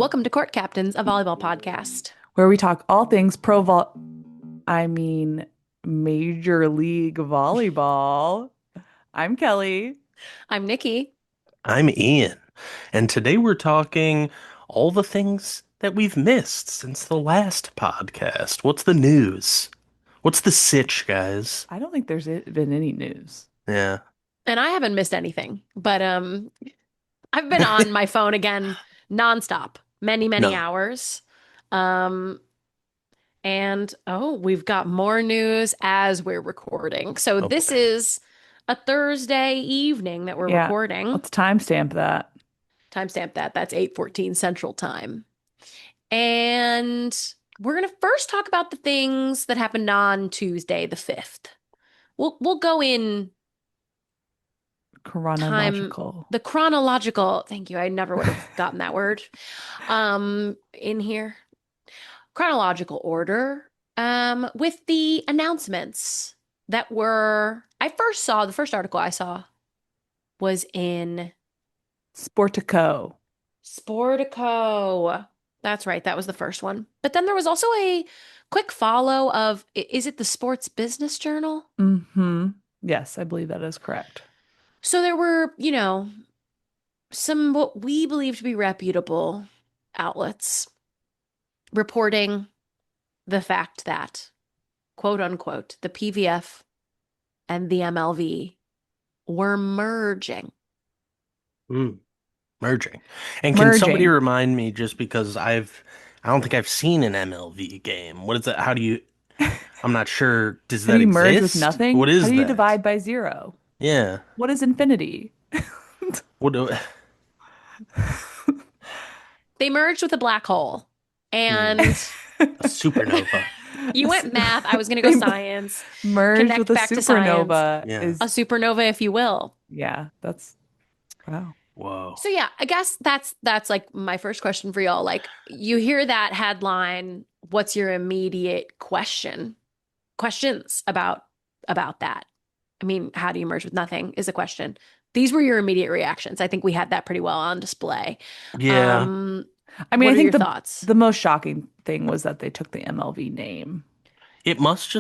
Welcome to Court Captains, a volleyball podcast. where we talk all things I mean, Major League Volleyball. I'm Kelly. I'm Nikki. I'm Ian, and today we're talking all the things that we've missed since the last podcast. What's the news? What's the sitch, guys? I don't think there's been any news. Yeah. And I haven't missed anything, but I've been on my phone again nonstop, many No. hours. Um and we've got more news as we're recording. So Oh this boy. is a Thursday evening that we're Yeah, recording. let's timestamp that. Timestamp that. That's 8:14 Central Time. And we're going to first talk about the things that happened on Tuesday, the 5th. We'll go in time, Chronological. the chronological, thank you. I never would have gotten that word in here. Chronological order with the announcements that were the first article I saw was in Sportico. Sportico. That's right. That was the first one. But then there was also a quick follow of, is it the Sports Business Journal? Mm-hmm. Yes, I believe that is correct. So there were, some what we believe to be reputable outlets reporting the fact that, quote unquote, the PVF and the MLV were merging. Merging. And can somebody Merging. remind me, just because I don't think I've seen an MLV game. What is that? I'm not sure. Does How do that you merge with exist? nothing? What How is do you that? divide by zero? Yeah. What is infinity? What do, They merged with a black hole. Hmm. And A supernova. you went math, I was going to go They science. merged with Connect a back to science. supernova Yeah. A is, supernova, if you will. yeah, that's, wow. Whoa. So yeah, I guess that's like my first question for y'all. Like, you hear that headline, what's your immediate questions about that? I mean, how do you merge with nothing is a question. These were your immediate reactions. I think we had that pretty well on display. Yeah. Um, I mean, I what are think your the thoughts? the most shocking thing was that they took the MLV name. It must,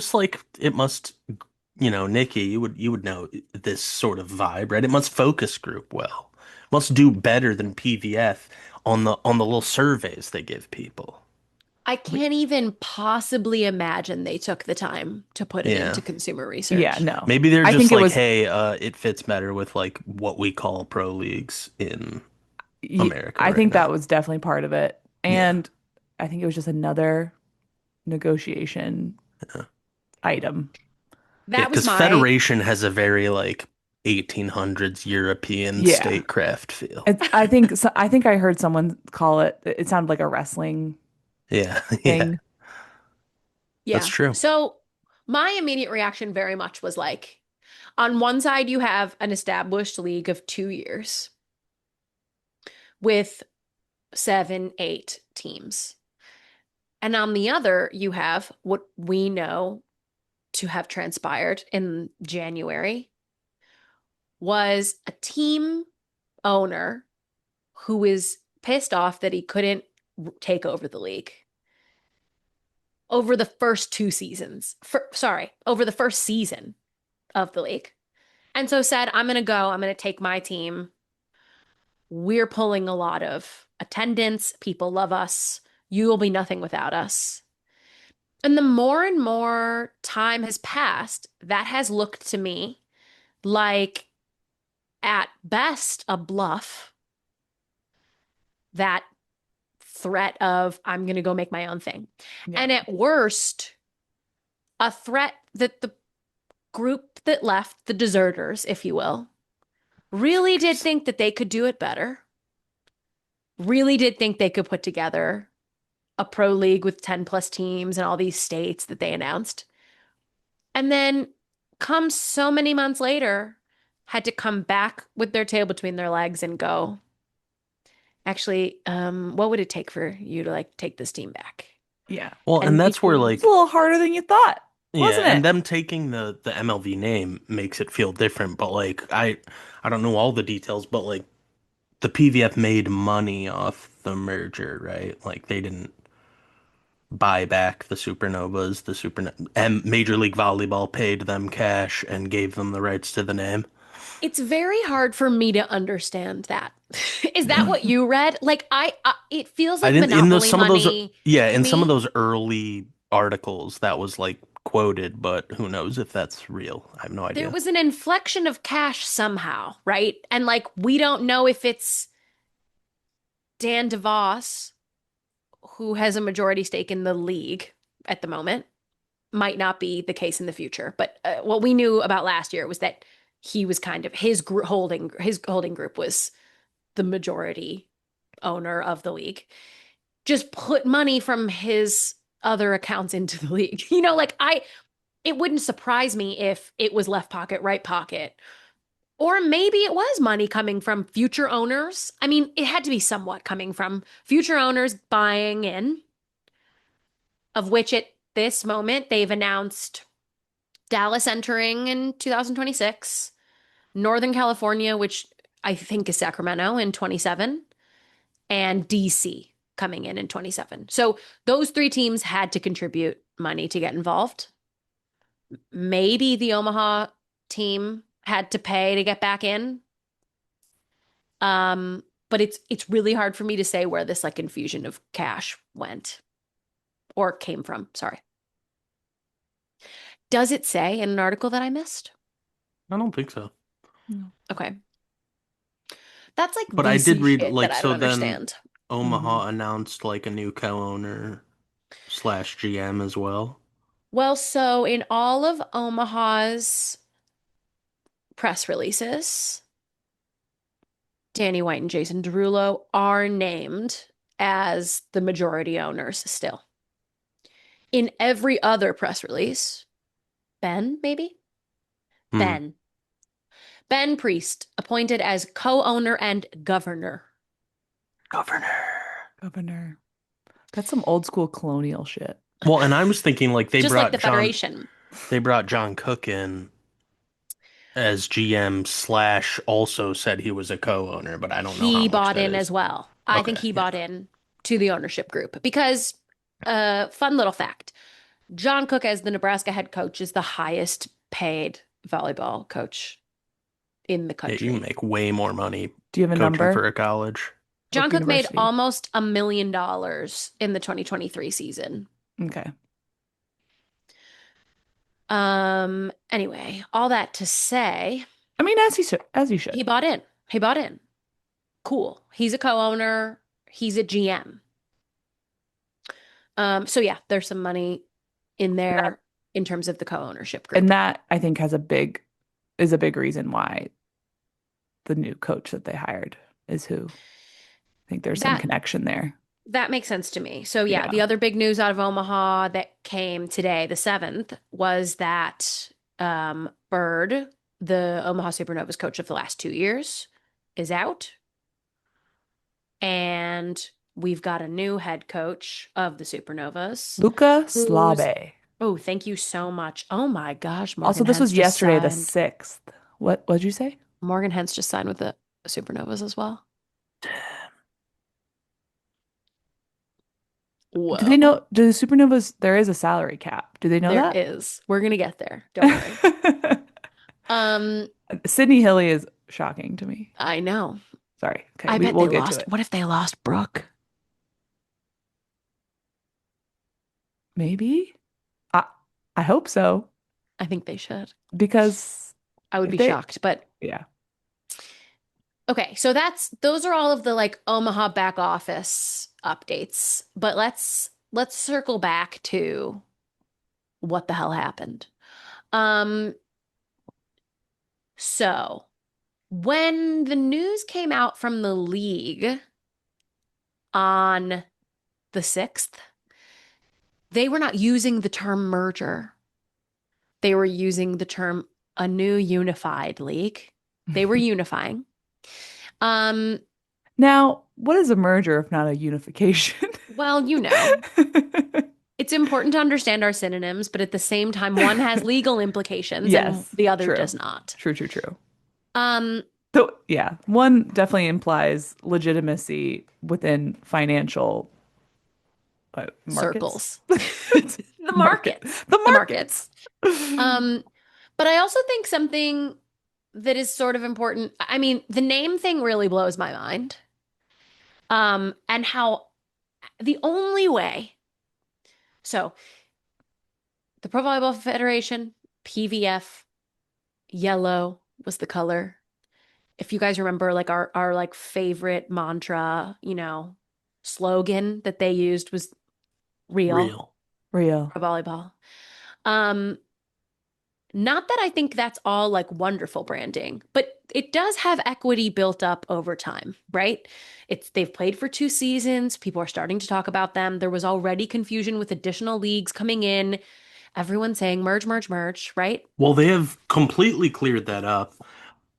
Nikki, you would know this sort of vibe, right? It must focus group well. Must do better than PVF on the little surveys they give people. I can't even possibly imagine they took the time to put it Yeah. into consumer Yeah, research. no. Maybe they're I just think it like, was hey, it fits better with like what we call pro leagues in America I right think that now. was definitely part of it. Yeah. And I think it was just another negotiation Yeah. item. Yeah, That was because my Federation has a very like 1800s European Yeah. statecraft feel. I think I heard someone call it sounded like a wrestling Yeah. Yeah. thing. That's Yeah. true. So my immediate reaction very much was like, on one side, you have an established league of 2 years with 7, 8 teams. And on the other, you have what we know to have transpired in January was a team owner who is pissed off that he couldn't take over the league over the first 2 seasons. Over the first season of the league. And so said, I'm going to take my team. We're pulling a lot of attendance. People love us. You will be nothing without us. And the more and more time has passed, that has looked to me like, at best, a bluff. That threat of, I'm going to go make my own thing. Yeah. And at worst, a threat that the group that left, the deserters, if you will, really did think that they could do it better, really did think they could put together a pro league with 10 plus teams and all these states that they announced. And then, come so many months later, had to come back with their tail between their legs and go, actually, what would it take for you to like take this team back? Yeah. Well, and And that's where It's a little harder than you thought, yeah, wasn't and it? them taking the MLV name makes it feel different, but like I don't know all the details, but like the PVF made money off the merger, right? Like they didn't buy back the Supernovas. And Major League Volleyball paid them cash and gave them the rights to the name. It's very hard for me to understand that. Is that what you read? Like it feels I like didn't in those Monopoly some of those money yeah, to in some of me. those early articles that was like quoted, but who knows if that's real. I have no There idea. was an inflection of cash somehow, right? And like we don't know if it's Dan DeVos, who has a majority stake in the league at the moment, might not be the case in the future. But what we knew about last year was that he was kind of his holding group was the majority owner of the league. Just put money from his other accounts into the league. Like it wouldn't surprise me if it was left pocket, right pocket. Or maybe it was money coming from future owners. I mean, it had to be somewhat coming from future owners buying in, of which at this moment they've announced Dallas entering in 2026, Northern California, which I think is Sacramento in 27, and DC coming in 27. So those three teams had to contribute money to get involved. Maybe the Omaha team had to pay to get back in. But it's really hard for me to say where this like infusion of cash went or came from. Sorry. Does it say in an article that I missed? I don't think so. No. Okay. That's like But I did VC read shit that like I don't so then understand. Mhm. Omaha announced like a new co-owner slash GM as well. Well, so in all of Omaha's press releases, Danny White and Jason Derulo are named as the majority owners still. In every other press release, Ben, maybe? Hmm. Ben. Ben Priest, appointed as co-owner and governor. Governor. Governor. That's some old school colonial shit. Well, and I was thinking like Just like the Federation. They brought John Cook in as GM slash also said he was a co-owner, but I don't know how He much bought that in is. as well. I think Okay, he yeah. bought in to the ownership group because, fun little fact, John Cook as the Nebraska head coach is the highest paid volleyball coach in the Yeah, you country. make way more money Do you have a coaching for number? a college. John What Cook made university? almost $1 million in the 2023 season. Okay. Anyway, all that to say, I mean, as you should. he bought in. He bought in. Cool. He's a co-owner. He's a GM. So yeah, there's some money in That, there in terms of the co-ownership and group. that I think is a big reason why the new coach that they hired is who. I think there's some That connection there. that makes sense to me. So yeah, Yeah. the other big news out of Omaha that came today, the 7th, was that Bird, the Omaha Supernovas coach of the last 2 years, is out. And we've got a new head coach of the Supernovas Luca who's, Slabe. oh, thank you so much. Oh my gosh, Also, Morgan this Hens was just yesterday, the signed. 6th. What'd you say? Morgan Hens just signed with the Supernovas as well. Do they Whoa. know, do the Supernovas, there is a salary cap. Do they know There that? is. We're gonna get there. Don't worry. Um, Sydney Hilly is shocking to me. I know. Sorry. Okay, I bet we'll they get to lost. it. What if they lost Brooke? Maybe. I I hope so I think they should. because I would if be they, shocked, but yeah. okay. So those are all of the like Omaha back office updates. But let's circle back to what the hell happened. Um, so when the news came out from the league on the 6th, they were not using the term merger. They were using the term a new unified league. They were unifying. Um, Now, what is a merger if not a unification? well, it's important to understand our synonyms, but at the same time, one has legal implications and Yes, the other true. does not. True, true, true. Um, Though, yeah, one definitely implies legitimacy within financial markets. Circles. The Market. markets. The The markets. markets. Um, but I also think something that is sort of important. I mean, the name thing really blows my mind. And how the only way. So the Pro Volleyball Federation, PVF, yellow was the color. If you guys remember, like our like favorite mantra, slogan that they used was real Real. Real. pro volleyball. Um, Not that I think that's all like wonderful branding, but it does have equity built up over time, right? They've played for 2 seasons. People are starting to talk about them. There was already confusion with additional leagues coming in. Everyone saying merge, merge, merge, right? Well, they have completely cleared that up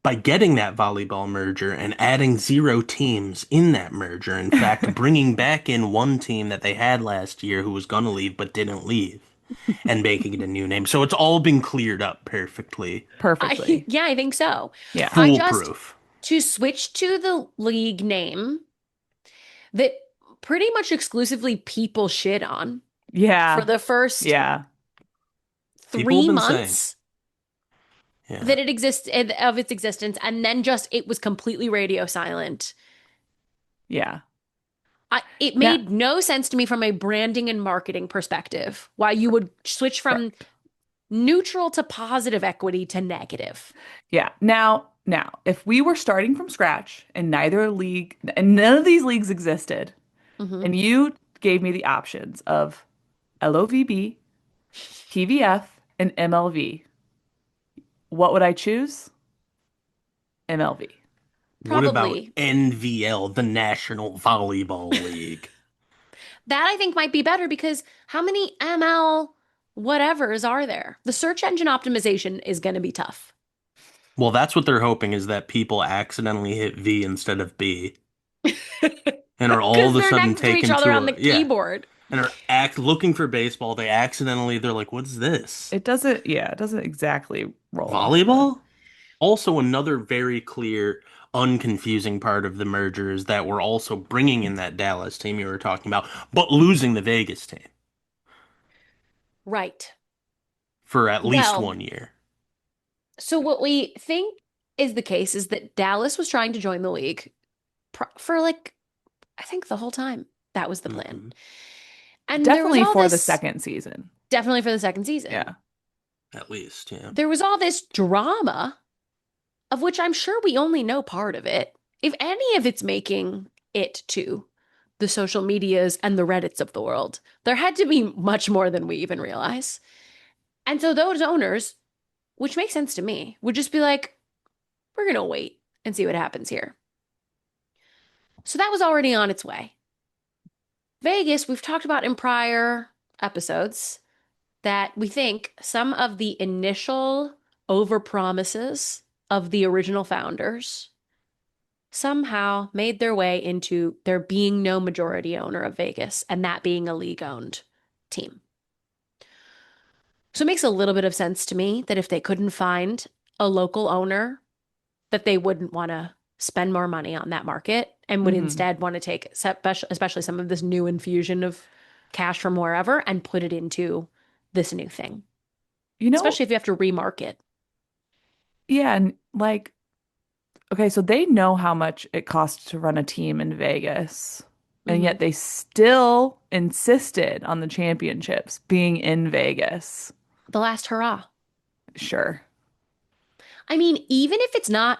by getting that volleyball merger and adding 0 teams in that merger. In fact, bringing back in one team that they had last year who was going to leave but didn't leave and making it a new name. So it's all been cleared up perfectly. Perfectly. Yeah, I think so. Yeah. I just Foolproof. to switch to the league name that pretty much exclusively people shit on for Yeah. the first Yeah. People have three been saying, months yeah. that it exists of its existence, and then just it was completely radio silent. Yeah. It Now, made no sense to me from a branding and marketing perspective why you would switch from correct. neutral to positive equity to negative. Yeah. Now, if we were starting from scratch and neither league and none of these leagues existed, Hmm. and you gave me the options of LOVB, PVF, and MLV, what would I choose? MLV. What about Probably NVL, the National Volleyball League? that I think might be better because how many ML whatevers are there? The search engine optimization is going to be tough. Well, that's what they're hoping is that people accidentally hit V instead of B and are all of Because a they're sudden next to each taken other to on the a, yeah, keyboard. and are act looking for baseball. They accidentally, they're like, what's this? It doesn't exactly roll off the. Volleyball? Also, another very clear, unconfusing part of the merger is that we're also bringing in that Dallas team you were talking about, but losing the Vegas team Right. for at least Well, 1 year. so what we think is the case is that Dallas was trying to join the league for like, I think the whole time. That was the plan. Hmm. And there was Definitely all for the this, second season. definitely for the second season, Yeah. At least, yeah. there was all this drama, of which I'm sure we only know part of it. If any of it's making it to the social medias and the Reddits of the world, there had to be much more than we even realize. And so those owners, which makes sense to me, would just be like, we're going to wait and see what happens here. So that was already on its way. Vegas, we've talked about in prior episodes that we think some of the initial overpromises of the original founders somehow made their way into there being no majority owner of Vegas and that being a league owned team. So it makes a little bit of sense to me that if they couldn't find a local owner, that they wouldn't want to spend more money on that market and would Hmm. instead want to take, especially some of this new infusion of cash from wherever and put it into this new thing, You know, especially if you have to remarket. yeah, and like, okay, so they know how much it costs to run a team in Vegas, and Hmm. yet they still insisted on the championships being in Vegas. The last hurrah. Sure. I mean, even if it's not,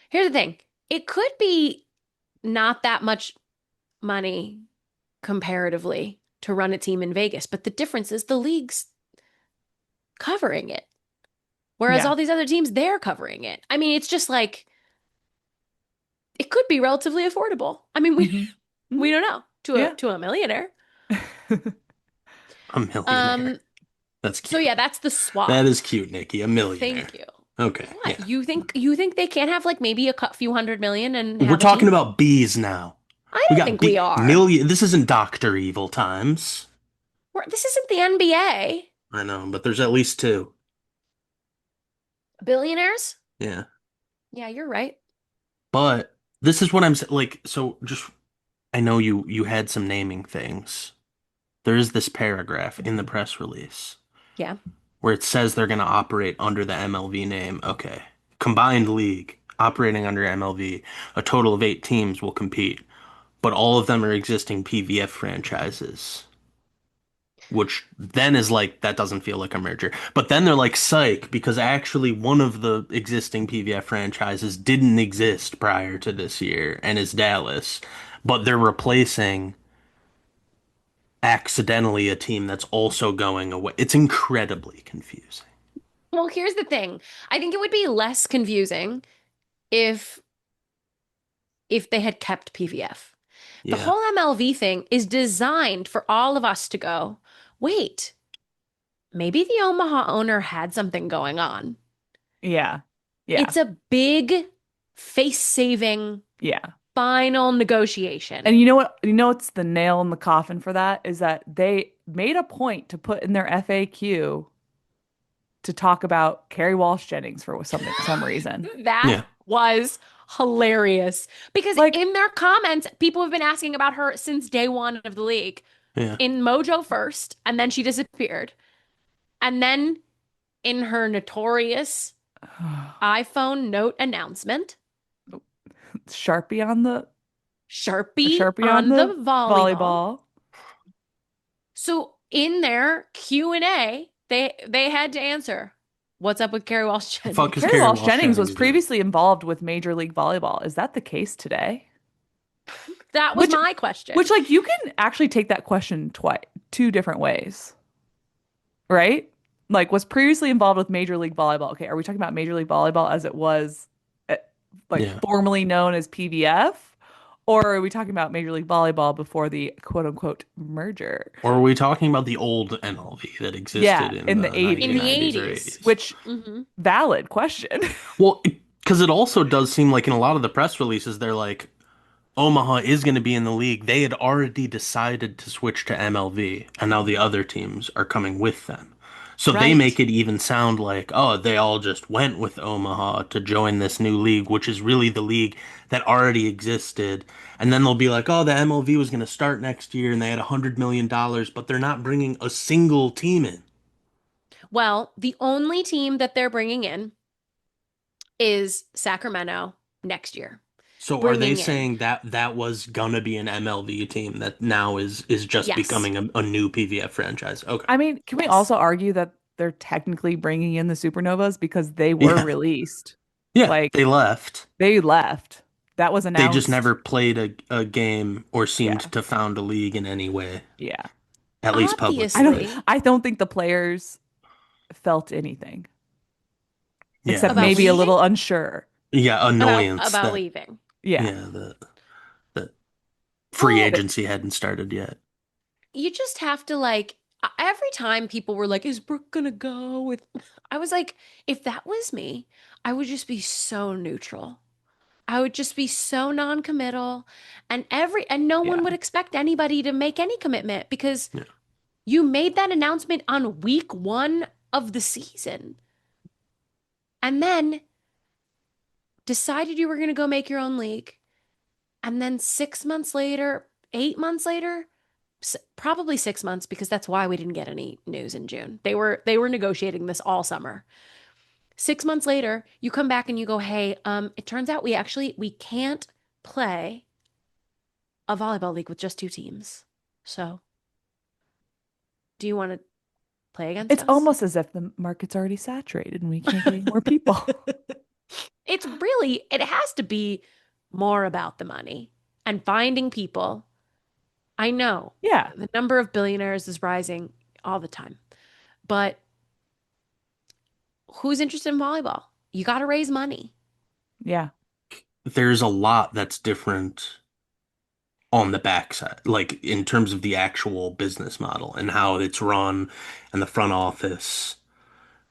here's the thing, it could be not that much money comparatively to run a team in Vegas, but the difference is the league's covering it. Whereas Yeah. all these other teams, they're covering it. I mean, it's just like it could be relatively affordable. I mean, we Hmm. we Hmm. don't know Yeah. to a millionaire. A millionaire. Um, That's so cute. yeah, that's the That swap. is cute, Nikki. A millionaire. Thank you. Okay, What yeah. you think they can't have like maybe a few 100 million and We're have a talking team? about bees now. I We don't got think we B are. million. This isn't Doctor Evil times. This isn't the NBA. I know, but there's at least two. Billionaires? Yeah. Yeah, you're right. But this is what I'm saying. Like, so just I know you had some naming things. There is this paragraph in the press release Yeah. where it says they're going to operate under the MLV name. Okay. Combined league operating under MLV. A total of 8 teams will compete, but all of them are existing PVF franchises, which then is like, that doesn't feel like a merger. But then they're like, psych, because actually one of the existing PVF franchises didn't exist prior to this year and is Dallas, but they're replacing accidentally a team that's also going away. It's incredibly confusing. Well, here's the thing. I think it would be less confusing if they had kept PVF. The Yeah. whole MLV thing is designed for all of us to go, wait, maybe the Omaha owner had something going on. Yeah. Yeah. It's a big face-saving Yeah. final negotiation. And you know what? You know what's the nail in the coffin for that is that they made a point to put in their FAQ to talk about Carrie Walsh Jennings for some reason. That Yeah. was hilarious because Like, in their comments, people have been asking about her since day one of the league. Yeah. In Mojo first, and then she disappeared. And then in her notorious iPhone note announcement, Sharpie on the Sharpie Sharpie on on the the volleyball. volleyball. So in their Q&A, they had to answer, what's up with Carrie Walsh The fuck Jennings? is Carrie Carrie Walsh Walsh Jennings was Jennings doing? previously involved with Major League Volleyball. Is that the case today? That was Which, my question. which, like, you can actually take that question twice, two different ways, right? Like, was previously involved with Major League Volleyball. Okay, are we talking about Major League Volleyball as it was, eh, like, Yeah. formerly known as PVF? Or are we talking about Major League Volleyball before the quote unquote merger? Or are we talking about the old MLV that Yeah, existed in in the the In the 80s, 1990s or 80s. 80s? which Hmm. valid question. Well, because it also does seem like in a lot of the press releases, they're like, Omaha is going to be in the league. They had already decided to switch to MLV, and now the other teams are coming with them. So they make Right. it even sound like, oh, they all just went with Omaha to join this new league, which is really the league that already existed. And then they'll be like, oh, the MLV was going to start next year and they had $100 million, but they're not bringing a single team in. Well, the only team that they're bringing in is Sacramento next year. So are they Bringing in, saying that that was gonna be an MLV team that now is just yes, becoming a new PVF franchise? Okay. I mean, can we yes. also argue that they're technically bringing in the Supernovas because they were Yeah. released? Yeah, Like they left. they left. That was They just announced. never played a game or seemed Yeah. to found a league in any way, Yeah. at least I don't publicly. Obviously, I don't think the players felt anything Yeah, except about maybe a just leaving, little unsure. yeah, annoyance about that leaving. Yeah. yeah, the free Well, But agency hadn't started yet. you just have to like every time people were like, "Is Brooke gonna go with?" I was like, if that was me, I would just be so neutral. I would just be so non-committal, and no one yeah. would expect anybody to make any commitment because Yeah. you made that announcement on week one of the season, and then decided you were gonna go make your own league, and then 6 months later, 8 months later. Probably 6 months because that's why we didn't get any news in June. They were negotiating this all summer. 6 months later, you come back and you go, "Hey, it turns out we can't play a volleyball league with just two teams. So, do you want to play against It's us?" almost as if the market's already saturated and we can't get any more people. It has to be more about the money and finding people. I know Yeah. the number of billionaires is rising all the time, but who's interested in volleyball? You got to raise money. Yeah. There's a lot that's different on the backside, like in terms of the actual business model and how it's run and the front office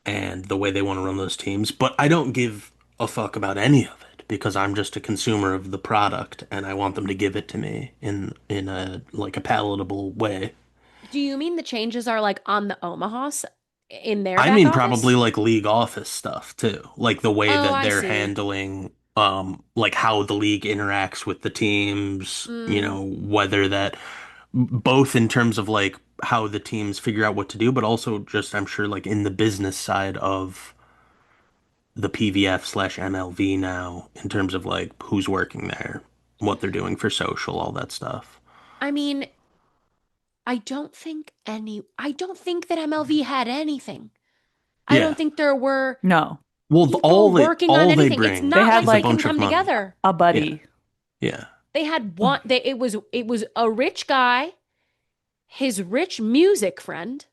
and the way they want to run those teams. But I don't give a fuck about any of it because I'm just a consumer of the product and I want them to give it to me in a like a palatable way. Do you mean the changes are like on the Omaha? in their I back mean, probably office. like league office stuff too, like the way Oh, that I they're see. handling, like how the league interacts with the teams, Mm, whether that both in terms of like how the teams figure out what to do, but also just I'm sure like in the business side of the PVF slash MLV now, in terms of like who's working there, what they're doing for social, all that stuff. I mean, I don't think that MLV had anything. I don't Yeah. think there were No. Well, people working on all they anything. It's They bring not had like is a they like couldn't bunch of come money. together. a Yeah. buddy. Yeah. They had one it was a rich guy, his rich music friend,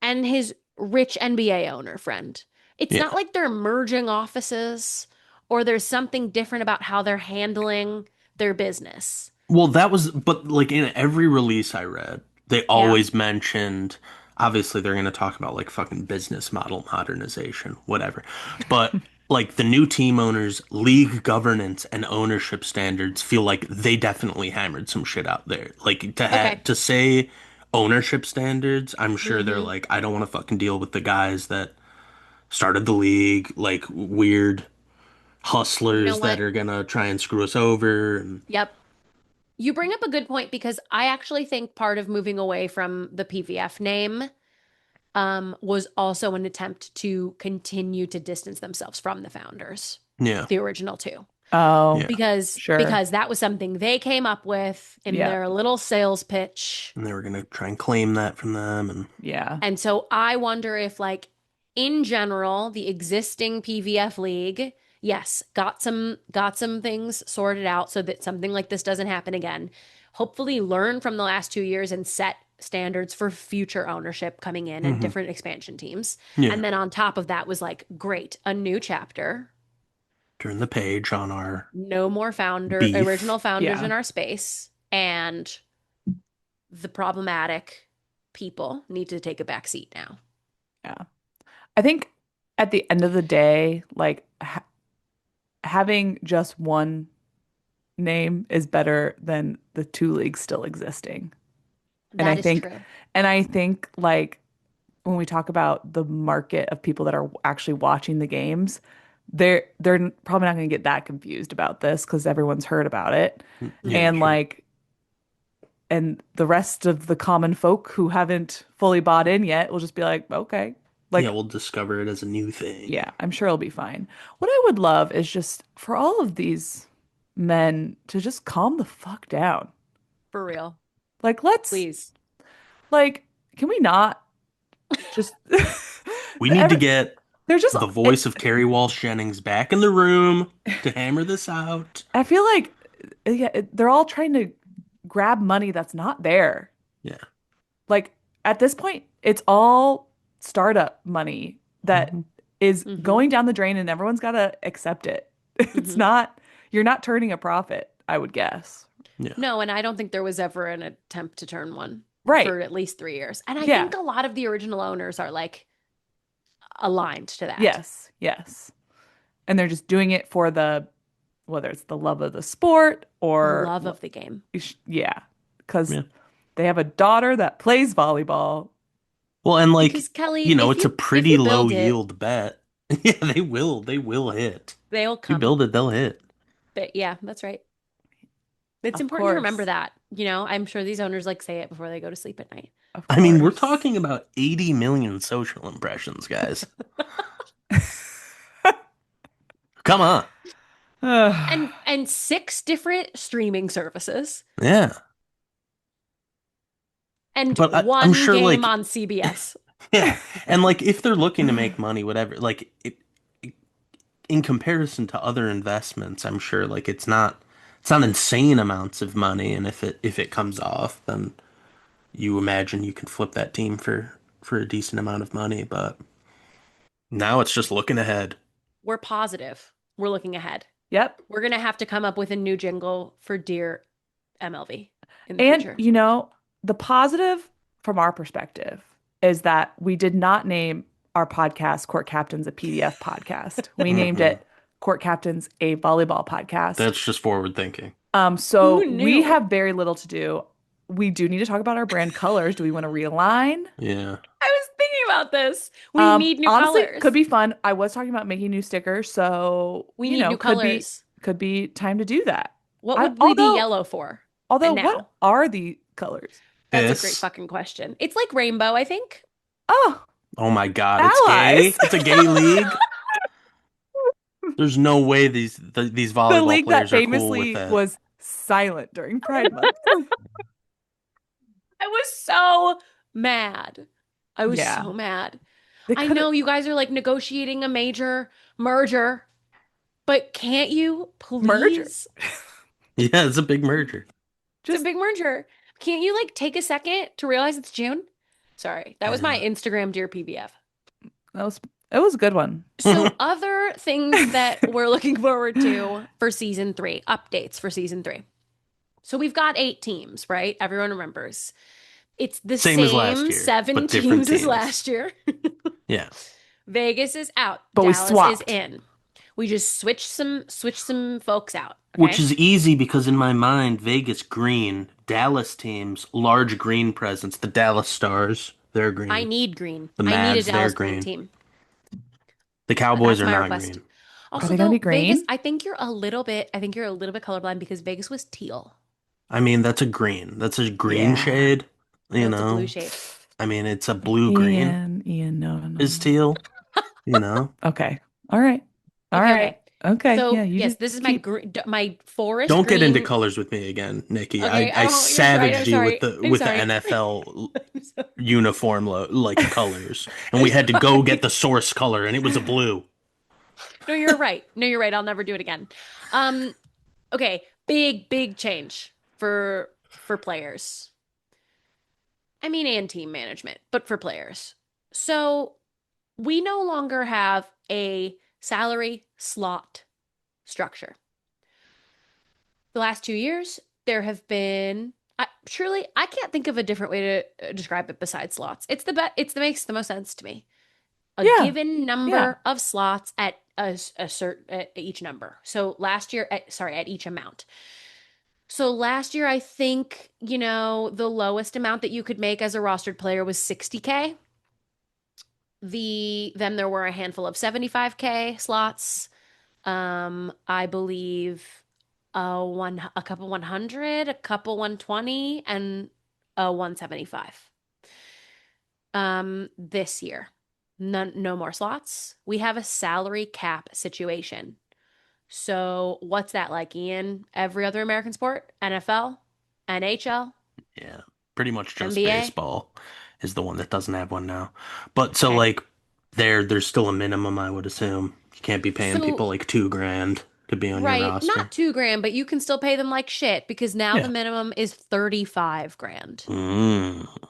and his rich NBA owner friend. It's not Yeah. like they're merging offices or there's something different about how they're handling their business. Well, that was, but like in every release I read, they Yeah. always mentioned, obviously they're going to talk about like fucking business model modernization, whatever. But like the new team owners, league governance and ownership standards feel like they definitely hammered some shit out there. Like Okay. to say ownership standards, I'm sure they're Mm-hmm. like, I don't want to fucking deal with the guys that started the league, like weird You know hustlers that what? are gonna try and screw us over. And Yep. You bring up a good point because I actually think part of moving away from the PVF name was also an attempt to continue to distance themselves from the founders, yeah, the original two, Oh, yeah. sure. because that was something they came up with in Yeah. their little sales pitch. And they were gonna try and claim that from them, and Yeah. And so I wonder if, like, in general, the existing PVF league, yes, got some things sorted out so that something like this doesn't happen again. Hopefully learn from the last 2 years and set standards for future ownership coming in and hmm different expansion teams. yeah, And then on top of that was like, great, a new chapter. turn the page on our No more original beef. founders Yeah. in our space. And the problematic people need to take a back seat now. Yeah. I think at the end of the day, like having just one name is better than the two leagues still existing. And I That is think, true. and I think like when we talk about the market of people that are actually watching the games, they're probably not going to get that confused about this because everyone's heard about it. Yeah, Mhm. And sure. like, and the rest of the common folk who haven't fully bought in yet will just be like, okay, Yeah, like, we'll discover it as a new yeah, thing. I'm sure it'll be fine. What I would love is just for all of these men to just calm the fuck down. For real. Like, let's, Please. like, can we not just, We need to every, get they're just, the it, voice of Carrie Walsh Jennings back in the room to hammer this out. I feel like, yeah, they're all trying to grab money that's not there. Yeah. Like, at this point, it's all startup money that hmm is Hmm. going down the drain and everyone's got to accept it. It's Hmm. not, you're not turning a profit, I would guess. Yeah. No, and I don't think there was ever an attempt to turn one Right. for at least 3 years. And I Yeah. think a lot of the original owners are like aligned to that. Yes. Yes. And they're just doing it for whether it's the love of the sport The or love of the game. yeah, because Yeah. they have a daughter that plays volleyball. Well, and like, Because Kelly, if it's a if pretty you low build it, yield bet. Yeah, they will. They will hit. they'll If you come. build it, they'll hit. But yeah, that's right. It's Of important to remember course. that. I'm sure these owners like say it before they go to sleep at night. Of I mean, we're course. talking about 80 million social impressions, guys. Come on. And six different streaming services Yeah. and But I'm one sure, game like, on CBS. yeah. And, like, if they're looking to make money, whatever, like, in comparison to other investments, I'm sure, like, it's not insane amounts of money. And if it comes off, then you imagine you can flip that team for a decent amount of money. But now it's just looking ahead. We're positive. We're looking ahead. Yep. We're going to have to come up with a new jingle for Dear MLV in the And, future. the positive from our perspective is that we did not name our podcast Court Captains a PDF podcast. We named Mm-mm. it Court Captains a volleyball podcast. That's just forward thinking. Who So we knew? have very little to do. We do need to talk about our brand colors. Do we want to realign? Yeah. I was thinking about this. We need new Honestly, could colors. be fun. I was talking about making new stickers, so We need new colors. could be time to do that. What I would we be yellow for? although And what now? are the colors? That's a great This. fucking question. It's like rainbow, I think. Oh, Oh my God, it's allies. gay. It's a gay league. There's no way these The volleyball league that players are cool with famously that. was silent during Pride Month. I was so mad. I was Yeah, so mad. they I could have know you guys are like negotiating a major merger, but can't you merger. please? Yeah, it's a big merger. It's a Just big merger. Can't you like take a second to realize it's June? Sorry, that was my Yeah. Instagram Dear PBF. that was it was a good one. So, other things that we're looking forward to for season three, updates for season three. So, we've got 8 teams, right? Everyone remembers. It's the Same as last same year, seven but different teams as teams. last year. Yeah. Vegas is out. But we Dallas is swapped. in. We just switch some folks out, Which okay? is easy because in my mind, Vegas green, Dallas teams, large green presence. The Dallas Stars, they're I green. need green. The I need a Mavs, they're Dallas green green. team. The Cowboys That's are my not request. green. Are Also, they going to be though, Vegas, green? I think you're a little bit colorblind because Vegas was teal. I mean, that's a green. That's a green Yeah. shade, you No, it's a blue know. shade. I mean, it's a blue green Ian, no, no, is no. teal, you know. Okay. All right. All Okay, right. okay. Okay. Yeah, So, you yes, just this is my keep. green, my forest Don't get into green. colors with me again, Nikki. Okay, I oh, you're right. I'm savaged you sorry. I'm with the sorry. NFL I'm sorry. uniform like colors, and I'm we had to go get sorry. the source color, and it was a blue. No, you're right. No, you're right. I'll never do it again. Um, okay, big change for players. I mean, and team management, but for players. So we no longer have a salary slot structure. The last 2 years, there have been truly I can't think of a different way to describe it besides slots. It's the makes the most sense to me. A Yeah. given Yeah. number of slots at a certain at each number. So last year, at each amount. So last year, I think, the lowest amount that you could make as a rostered player was 60K. Then there were a handful of 75K slots. I believe a couple 100, a couple 120, and a 175. This year, no more slots. We have a salary cap situation. So what's that like, Ian? Every other American sport? NFL, NHL, Yeah, pretty much just NBA? baseball is the one that doesn't have one now. But so Okay. like there's still a minimum, I would assume. You can't be paying people So, like 2 grand to be on your right, roster. not 2 grand, but you can still pay them like shit because now the Yeah. minimum is 35 grand. Mm.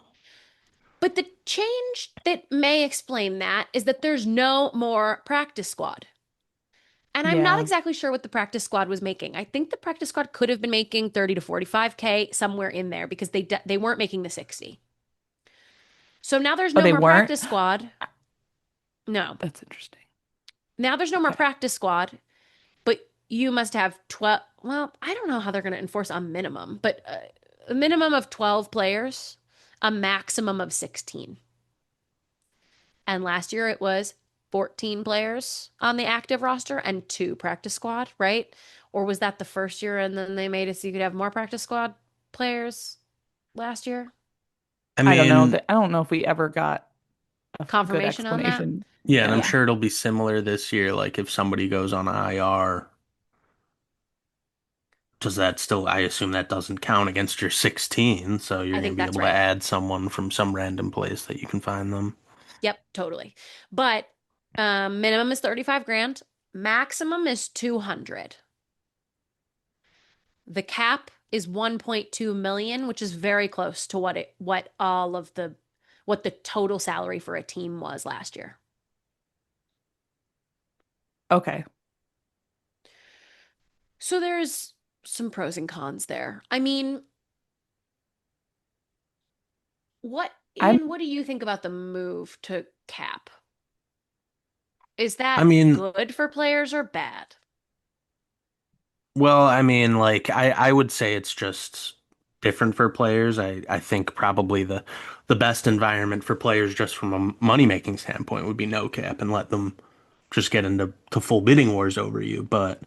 But the change that may explain that is that there's no more practice squad. And I'm not Yeah. exactly sure what the practice squad was making. I think the practice squad could have been making 30 to 45K somewhere in there because they weren't making the 60. So now there's Oh, no they more weren't? practice squad. No. That's interesting. Now there's no more Okay. practice squad, but you must have 12. Well, I don't know how they're going to enforce a minimum, but a minimum of 12 players, a maximum of 16. And last year it was 14 players on the active roster and 2 practice squad, right? Or was that the first year and then they made it so you could have more practice squad players last year? I I don't know mean, that I don't know if we ever got a good Confirmation on that? explanation. yeah, and I'm Yeah. Yeah, sure it'll be similar this year. Like if somebody goes on IR, does that still, I assume that doesn't count against your 16, so you're I going to think be that's able to right. add someone from some random place that you can find them. Yep, totally. But minimum is 35 grand, maximum is 200. The cap is 1.2 million, which is very close to what the total salary for a team was last year. Okay. So there's some pros and cons there. I mean, I'm Ian, what do you think about the move to cap? Is I that mean, good for players or bad? well, I mean, like I would say it's just different for players. I think probably the best environment for players just from a money making standpoint would be no cap and let them just get into full bidding wars over you, but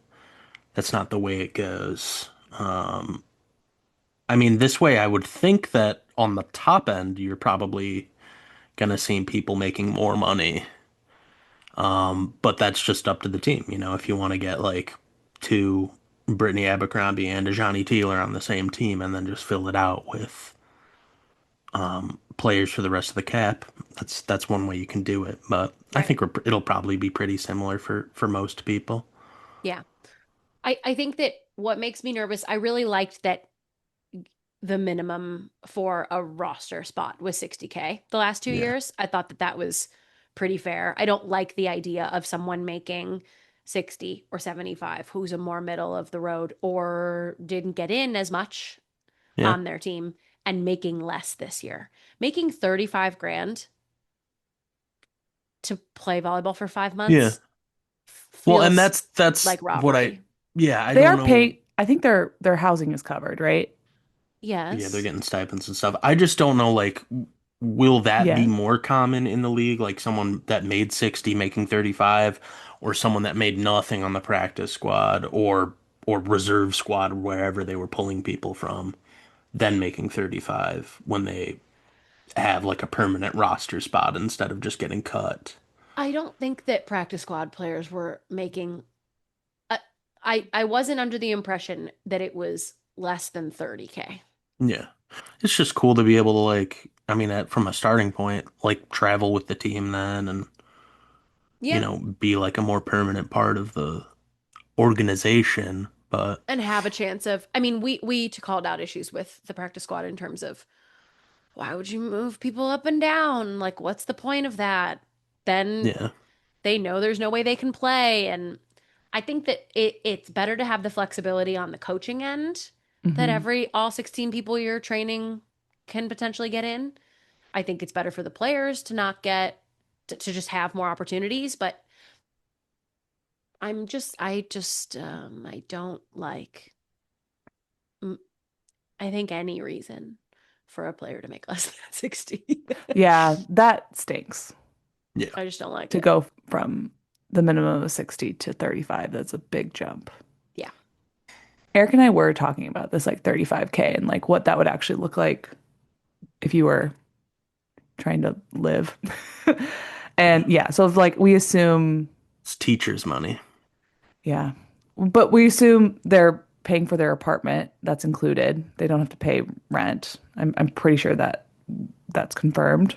that's not the way it goes. I mean, this way I would think that on the top end you're probably gonna see people making more money. But that's just up to the team, if you want to get like two Brittany Abercrombie and a Johnny Taylor on the same team and then just fill it out with players for the rest of the cap. That's one way you can do it, but I Right. think it'll probably be pretty similar for most people. Yeah. I think that what makes me nervous, I really liked that the minimum for a roster spot was 60K the last two Yeah. years. I thought that that was pretty fair. I don't like the idea of someone making 60 or 75 who's a more middle of the road or didn't get in as much Yeah. on their team and making less this year. Making 35 grand to play volleyball for 5 months Yeah. Well, and feels that's like what I robbery. yeah, I They don't are know. paying, I think their housing is covered, right? Yeah, they're Yes. getting stipends and stuff. I just don't know, like, will that be Yeah. more common in the league? Like someone that made 60 making 35, or someone that made nothing on the practice squad or reserve squad, wherever they were pulling people from, then making 35 when they have like a permanent roster spot instead of just getting cut. I don't think that practice squad players were making I I wasn't under the impression that it was less than 30K. Yeah. It's just cool to be able to like, I mean, from a starting point, like travel with the team then and Yeah, be like a more permanent part of the organization. But and have a chance of I mean, we called out issues with the practice squad in terms of why would you move people up and down? Like what's the point of that? Then yeah, they know there's no way they can play and I think that it's better to have the flexibility on the coaching end that Hmm. all 16 people you're training can potentially get in. I think it's better for the players to not get to just have more opportunities, but I don't like mm, I think any reason for a player to make less than 60. Yeah, that stinks yeah. I just don't like to it. go from the minimum of 60 to 35. That's a big jump. Yeah. Eric and I were talking about this like 35K and like what that would actually look like if you were trying to live. And yeah, so it's like we assume, It's teachers' money. yeah, but we assume they're paying for their apartment. That's included. They don't have to pay rent. I'm pretty sure that that's confirmed.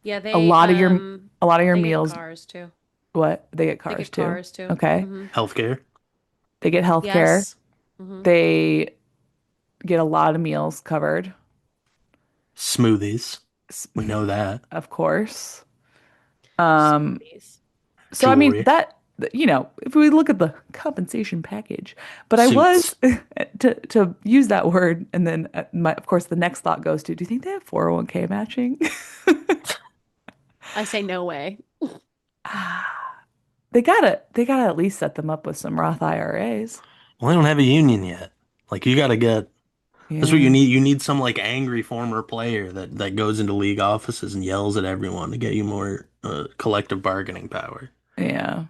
Yeah, A lot of your a lot of your they get meals, cars too. what? They get They cars get too. cars too. Okay. Hmm. Healthcare, They get health care. Yes. Hmm. They get a lot of meals covered, smoothies. s- We know that. of course. Um, Smoothies. so I mean Jewelry, that if we look at the compensation package, but I was suits. to use that word, and then of course the next thought goes to, do you think they have 401k matching? I say no way. They gotta at least set them up with some Roth IRAs. Well, they don't have a union yet. Like you got to get. That's what you Yeah, need. You need some like angry former player that goes into league offices and yells at everyone to get you more collective bargaining power. yeah.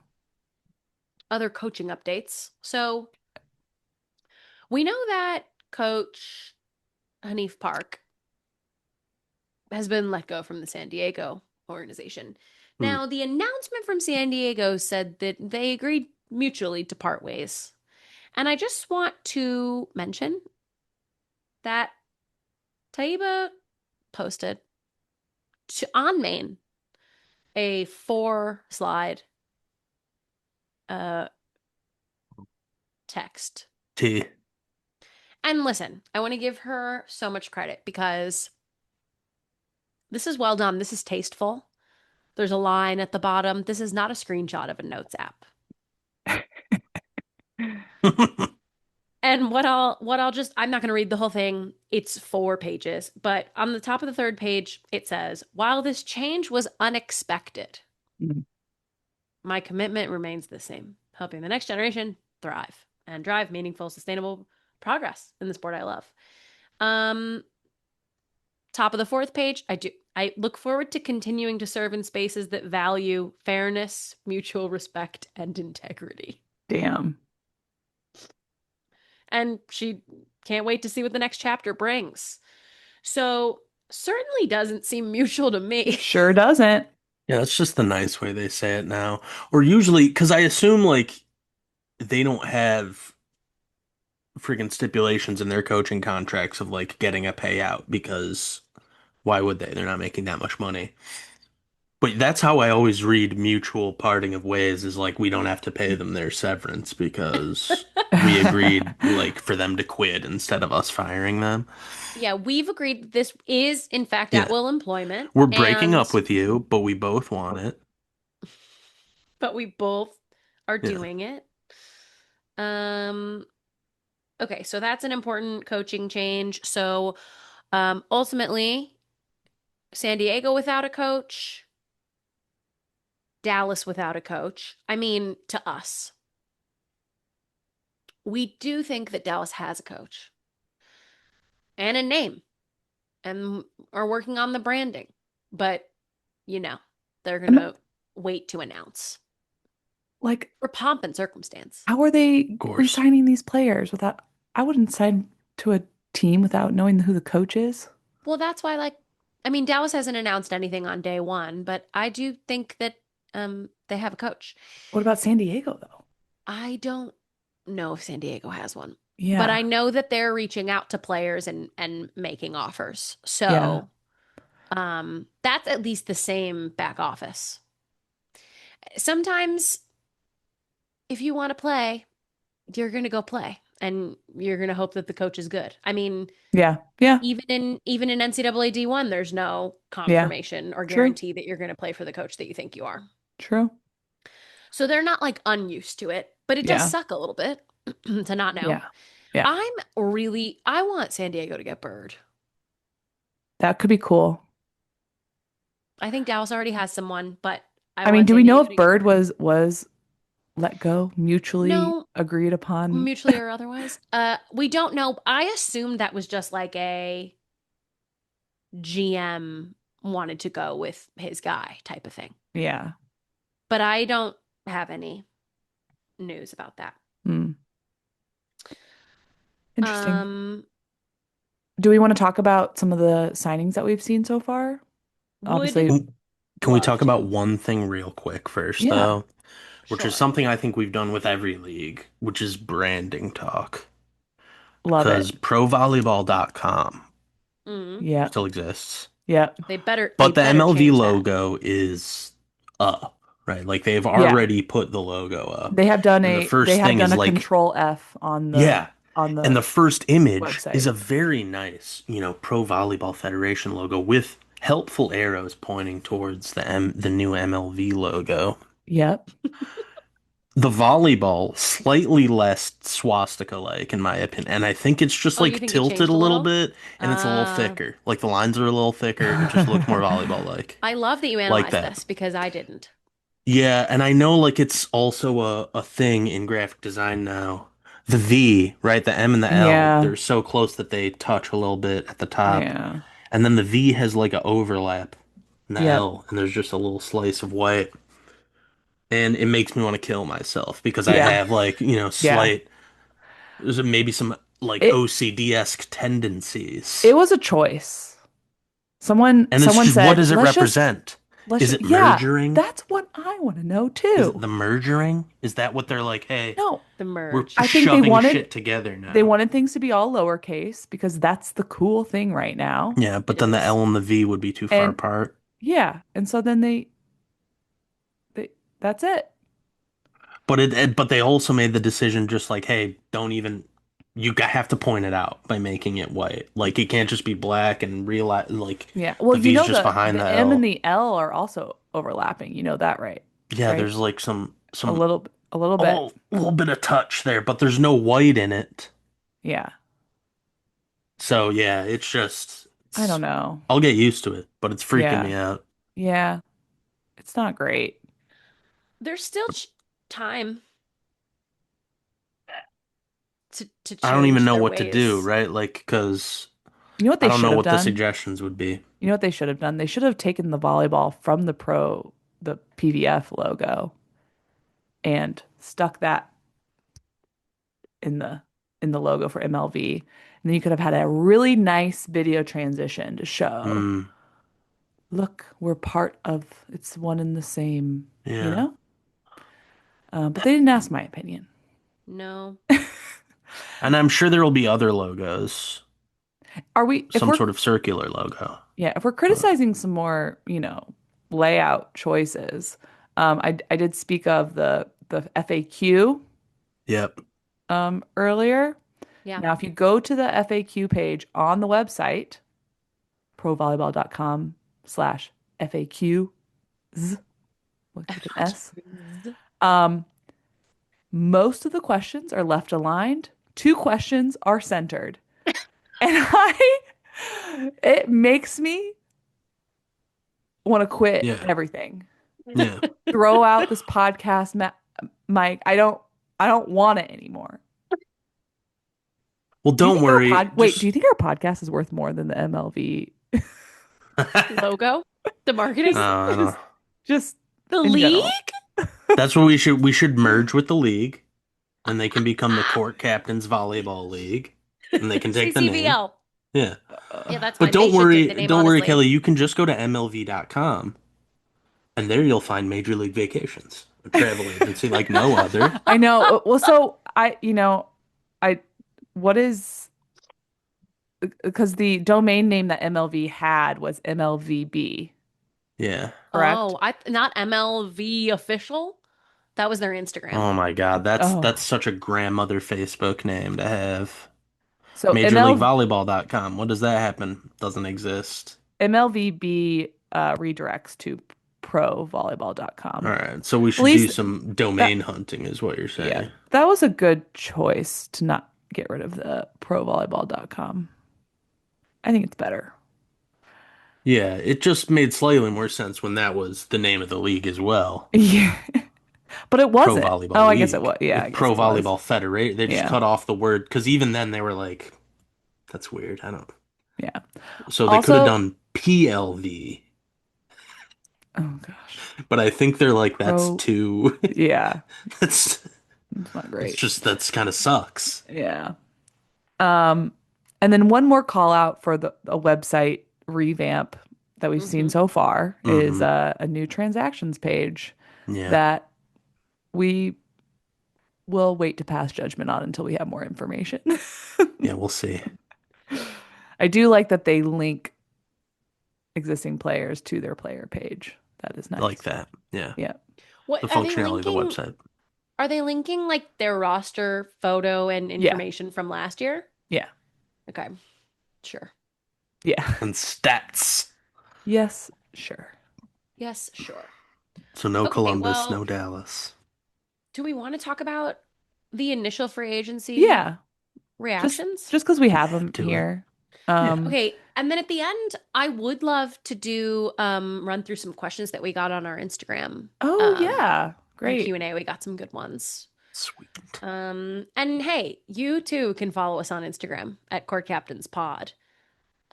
Other coaching updates. So we know that Coach Hanif Park has been let go from the San Diego organization. Hmm. Now, the announcement from San Diego said that they agreed mutually to part ways. And I just want to mention that Taiba posted on Main a 4 slide uh, text. T. And listen, I want to give her so much credit because this is well done. This is tasteful. There's a line at the bottom. This is not a screenshot of a notes app. And what I'll just I'm not going to read the whole thing. It's 4 pages, but on the top of the third page it says, "While this change was unexpected, Mm. my commitment remains the same, helping the next generation thrive and drive meaningful, sustainable progress in the sport I love." Um, Top of the fourth page, I look forward to continuing to serve in spaces that value fairness, mutual respect, and integrity. Damn. And she can't wait to see what the next chapter brings. So, certainly doesn't seem mutual to me. Sure doesn't. Yeah, that's just the nice way they say it now. Or usually, because I assume like they don't have freaking stipulations in their coaching contracts of like getting a payout because why would they? They're not making that much money. But that's how I always read mutual parting of ways is like we don't have to pay them their severance because we agreed like for them to quit instead of us firing them. Yeah, we've agreed that this is, in fact, at Yeah. will employment, We're breaking and up with you, but we both want it. but we both are Yeah. doing it. Um, okay, so that's an important coaching change. So, ultimately, San Diego without a coach, Dallas without a coach. I mean, to us, we do think that Dallas has a coach and a name and are working on the branding, but you know, they're And gonna wait to announce like, for pomp and circumstance. how are they Of course. re-signing these players without? I wouldn't sign to a team without knowing who the coach is. Well, that's why, like, I mean, Dallas hasn't announced anything on day one, but I do think that they have a coach. What about San Diego though? I don't know if San Diego has one, but Yeah, I know that they're reaching out to players and making offers. yeah. So, that's at least the same back office. Sometimes if you want to play, you're going to go play and you're going to hope that the coach is good. I mean, Yeah. Yeah. even in NCAA D1, there's no Yeah. confirmation or True. guarantee that you're going to play for the coach that you think you are. True. So they're not like unused to it, but it does Yeah. suck a little bit to not know. Yeah. Yeah. I want San Diego to get Bird. That could be cool. I think Dallas already has someone, but I I mean, want do San we know Diego if to get Bird Bird. was let go, mutually No, agreed upon? mutually or otherwise. We don't know. I assumed that was just like a GM wanted to go with his guy type of thing. Yeah. But I don't have any news about that. Hmm. Interesting. Um, Do we want to talk about some of the signings that we've seen so far? would Obviously, Can we love talk about to. one thing real quick first, yeah. though? Which is Sure. something I think we've done with every league, which is branding talk. Love it. Because provolleyball.com Mm. Yeah. still exists. Yeah. They But the better MLV change that. logo is up, right? Like they've Yeah. already put the logo up. They have done And the they first have thing done is a like, control F on yeah. And the the first image is website. a very nice, Pro Volleyball Federation logo with helpful arrows pointing towards the new MLV logo. Yep. The volleyball slightly less swastika-like in my opinion, and I think it's just Oh, you like think it tilted changed a a little little? bit and it's a little Uh, thicker. Like the lines are a little thicker. It just looks more volleyball-like. I love that you Like analyzed that. this because I didn't. Yeah, and I know like it's also a thing in graphic design now. The V, right? The M and the L, Yeah. they're so close that they touch a little bit at the top. Yeah. And then the V has like an overlap in the Yep. L, and there's just a little slice of white. And it makes me want to kill myself because I Yeah. have like, Yeah. slight, there's maybe some like It OCD-esque tendencies. it was a choice. And it's Someone just, what said, does it represent? Is it yeah, mergering? that's what I want to know Is it too. the mergering? Is that what they're like, hey, No, The we're merge. I think shoving shit together they now? wanted things to be all lowercase because that's the cool thing right now. Yeah, but It then the is. L and the V would be too far And apart. yeah, and so then they that's it. But they also made the decision just like, hey, don't even have to point it out by making it white. Like it can't just be black and realize like Yeah. Well, the V's just behind the the M and L. the L are also overlapping. You know that, right? Yeah, Right? there's like A some little a bit. little bit of touch there, but there's no white in it. Yeah. So yeah, I it's don't know. I'll get used to it, but it's freaking me Yeah. out. Yeah. It's not great. There's still time to I don't even change know their what to do, ways. right? Like, because You know what I they don't should know have what the done? suggestions would be. You know what they should have done? They should have taken the volleyball from the PVF logo and stuck that in the logo for MLV. And then you could have had a really nice video transition to show, Mm, look, we're part of it's one and the same, you yeah. know? But they didn't ask my opinion. No. And I'm sure there will be other logos, Are we, if some we're, sort of circular logo. yeah, if we're Uh, criticizing some more, layout choices, I did speak of the FAQ yep. earlier. Yeah. Now, if you go to the FAQ page on the website, provolleyball.com/FAQs, with an S, um, most of the questions are left aligned. Two questions are centered. And it makes me want to quit Yeah. everything. Yeah. Throw out this podcast, Mike. I don't want it anymore. Well, Do you don't think our worry. do you think our podcast is worth more than the MLV? Logo? The marketing? I don't know. Just just The in league? general. That's what we should merge with the league, and they can become the Court Captains Volleyball League, and they can take the name. CCVL. Yeah. Yeah, that's But fine. They should take the name, don't worry, honestly. Kelly. You can just go to MLV.com, and there you'll find Major League Vacations, a travel agency like no other. I know. Well, so I what is because the domain name that MLV had was MLVB, Yeah. correct? Oh, not MLV official. That was their Instagram. Oh my God, that's Oh, such a grandmother Facebook name to have. so MajorLeagueVolleyball.com. What does that happen? Doesn't exist. MLVB redirects to All provolleyball.com. right, so we At should do least some that, domain hunting, is what you're yeah, saying. that was a good choice to not get rid of the provolleyball.com. I think it's better. Yeah, it just made slightly more sense when that was the name of the league as well. Yeah, but it Pro wasn't. Oh, Volleyball I guess it was. League. Yeah, I Like guess Pro it was. Volleyball Federation. They just Yeah, cut off the word because even then they were like, that's weird. I don't. yeah. So they could have Also, done PLV, oh gosh, but I think they're like, that's pro. too. Yeah, That's it's not that's great. just that's kind of sucks. Yeah. Um, and then one more call out for the a website revamp that we've seen Hmm. so far is Hmm. a new transactions page Yeah. that we will wait to pass judgment on until we have more information. Yeah, we'll see. I do like that they link existing players to their player page. That is Like nice. that. Yeah. What The are they functionality of the linking? website. Are they linking like their roster photo and Yeah. information from last year? Yeah. Okay, sure. Yeah. And stats. Yes, sure. Yes, sure. So no Okay, Columbus, no well, Dallas. do we want to talk about the initial free agency Yeah. Just reactions? just because we have them Do it. here. Yeah. Okay, and then at the end, I would love to do run through some questions that we got on our Instagram. Oh yeah. Our Great. Q&A, we got some good ones. Sweet. And hey, you too can follow us on Instagram at Court Captains Pod.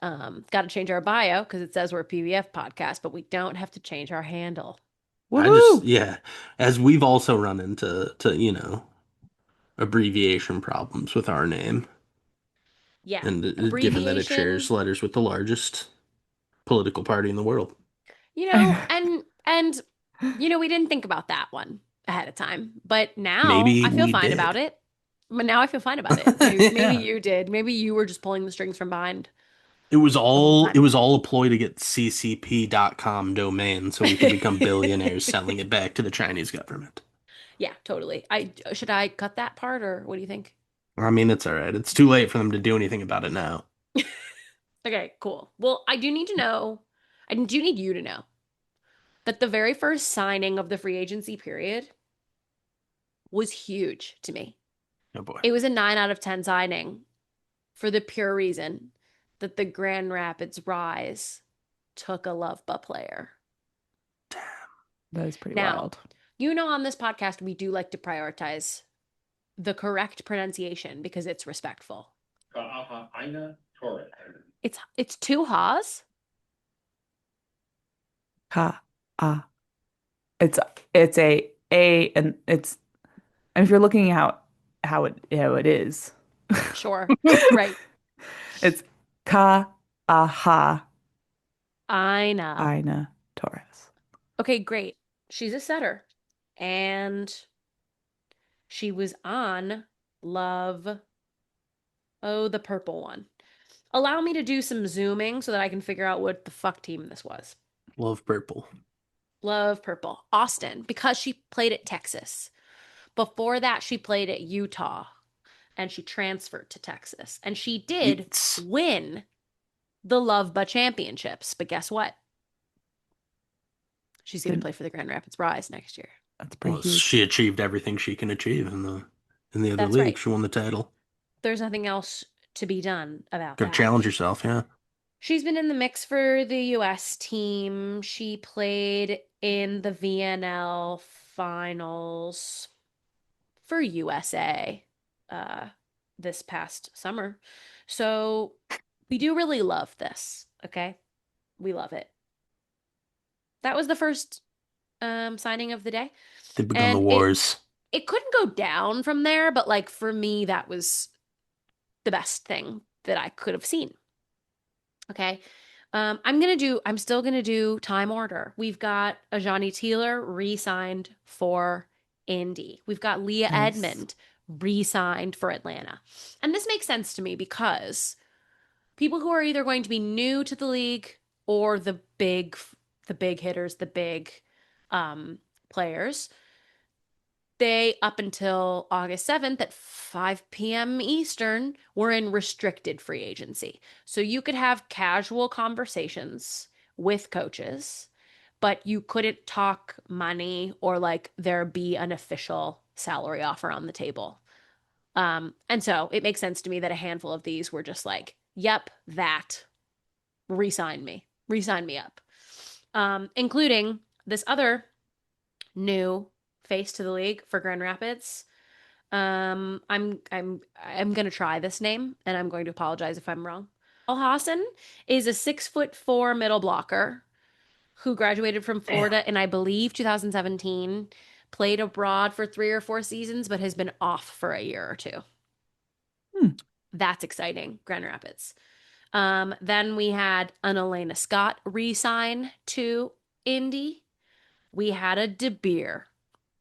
Got to change our bio because it says we're a PVF podcast, but we don't have to change our handle. Woohoo. Yeah, as we've also run into abbreviation problems with our name, Yeah, and given that it shares abbreviation. letters with the largest political party in the world. And we didn't think about that one ahead of time, but now Maybe I feel we fine about did. it. But now I feel fine about it. Maybe Yeah. you did. Maybe you were just pulling the strings from behind It was the whole all it time. was all a ploy to get ccp.com domain so we could become billionaires selling it back to the Chinese government. Yeah, totally. I should I cut that part or what do you think? I mean, it's all right. It's too late for them to do anything about it now. Okay, cool. Well, I do need to know, I do need you to know that the very first signing of the free agency period was huge to me. Oh boy. It was a 9 out of 10 signing for the pure reason that the Grand Rapids Rise took a Loveba player. That is pretty Now, wild. on this podcast, we do like to prioritize the correct pronunciation because it's respectful. Ka'aha'aina Torres. It's two ha's. Ka, ah. It's it's a, and it's, and if you're looking how it is, Sure. Right. it's Ka, aha, I know. Ina, Taurus. Okay, great. She's a setter. And she was on Love, oh, the purple one. Allow me to do some zooming so that I can figure out what the fuck team this was. Love purple. Love purple. Austin, because she played at Texas. Before that, she played at Utah and she transferred to Texas. And she did Utes. win the Love Ba Championships. But guess what? She's going to Didn't, play for the Grand Rapids Rise next year. that's pretty Well, huge. she achieved everything she can achieve in the other That's league. right. She won the title. There's nothing else to be done about Got to that. challenge yourself, yeah. She's been in the mix for the US team. She played in the VNL finals for USA uh, this past summer. So we do really love this, okay? We love it. That was the first signing of the day. They've begun the And wars. it couldn't go down from there, but like for me, that was the best thing that I could have seen. Okay. I'm still gonna do time order. We've got a Johnny Taylor re-signed for Indy. We've got Leah Nice. Edmond re-signed for Atlanta. And this makes sense to me because people who are either going to be new to the league or the big hitters, the big um players, they, up until August 7th at 5 p.m. Eastern, were in restricted free agency. So you could have casual conversations with coaches, but you couldn't talk money or like there be an official salary offer on the table. And so it makes sense to me that a handful of these were just like, yep, that, resign me up. Including this other new face to the league for Grand Rapids. I'm gonna try this name, and I'm going to apologize if I'm wrong. Al Hassan is a 6'4" middle blocker who graduated from Damn. Florida in, I believe, 2017. Played abroad for 3 or 4 seasons, but has been off for a year or two. Hmm. That's exciting, Grand Rapids. Then we had an Elena Scott re-sign to Indy. We had a De Beer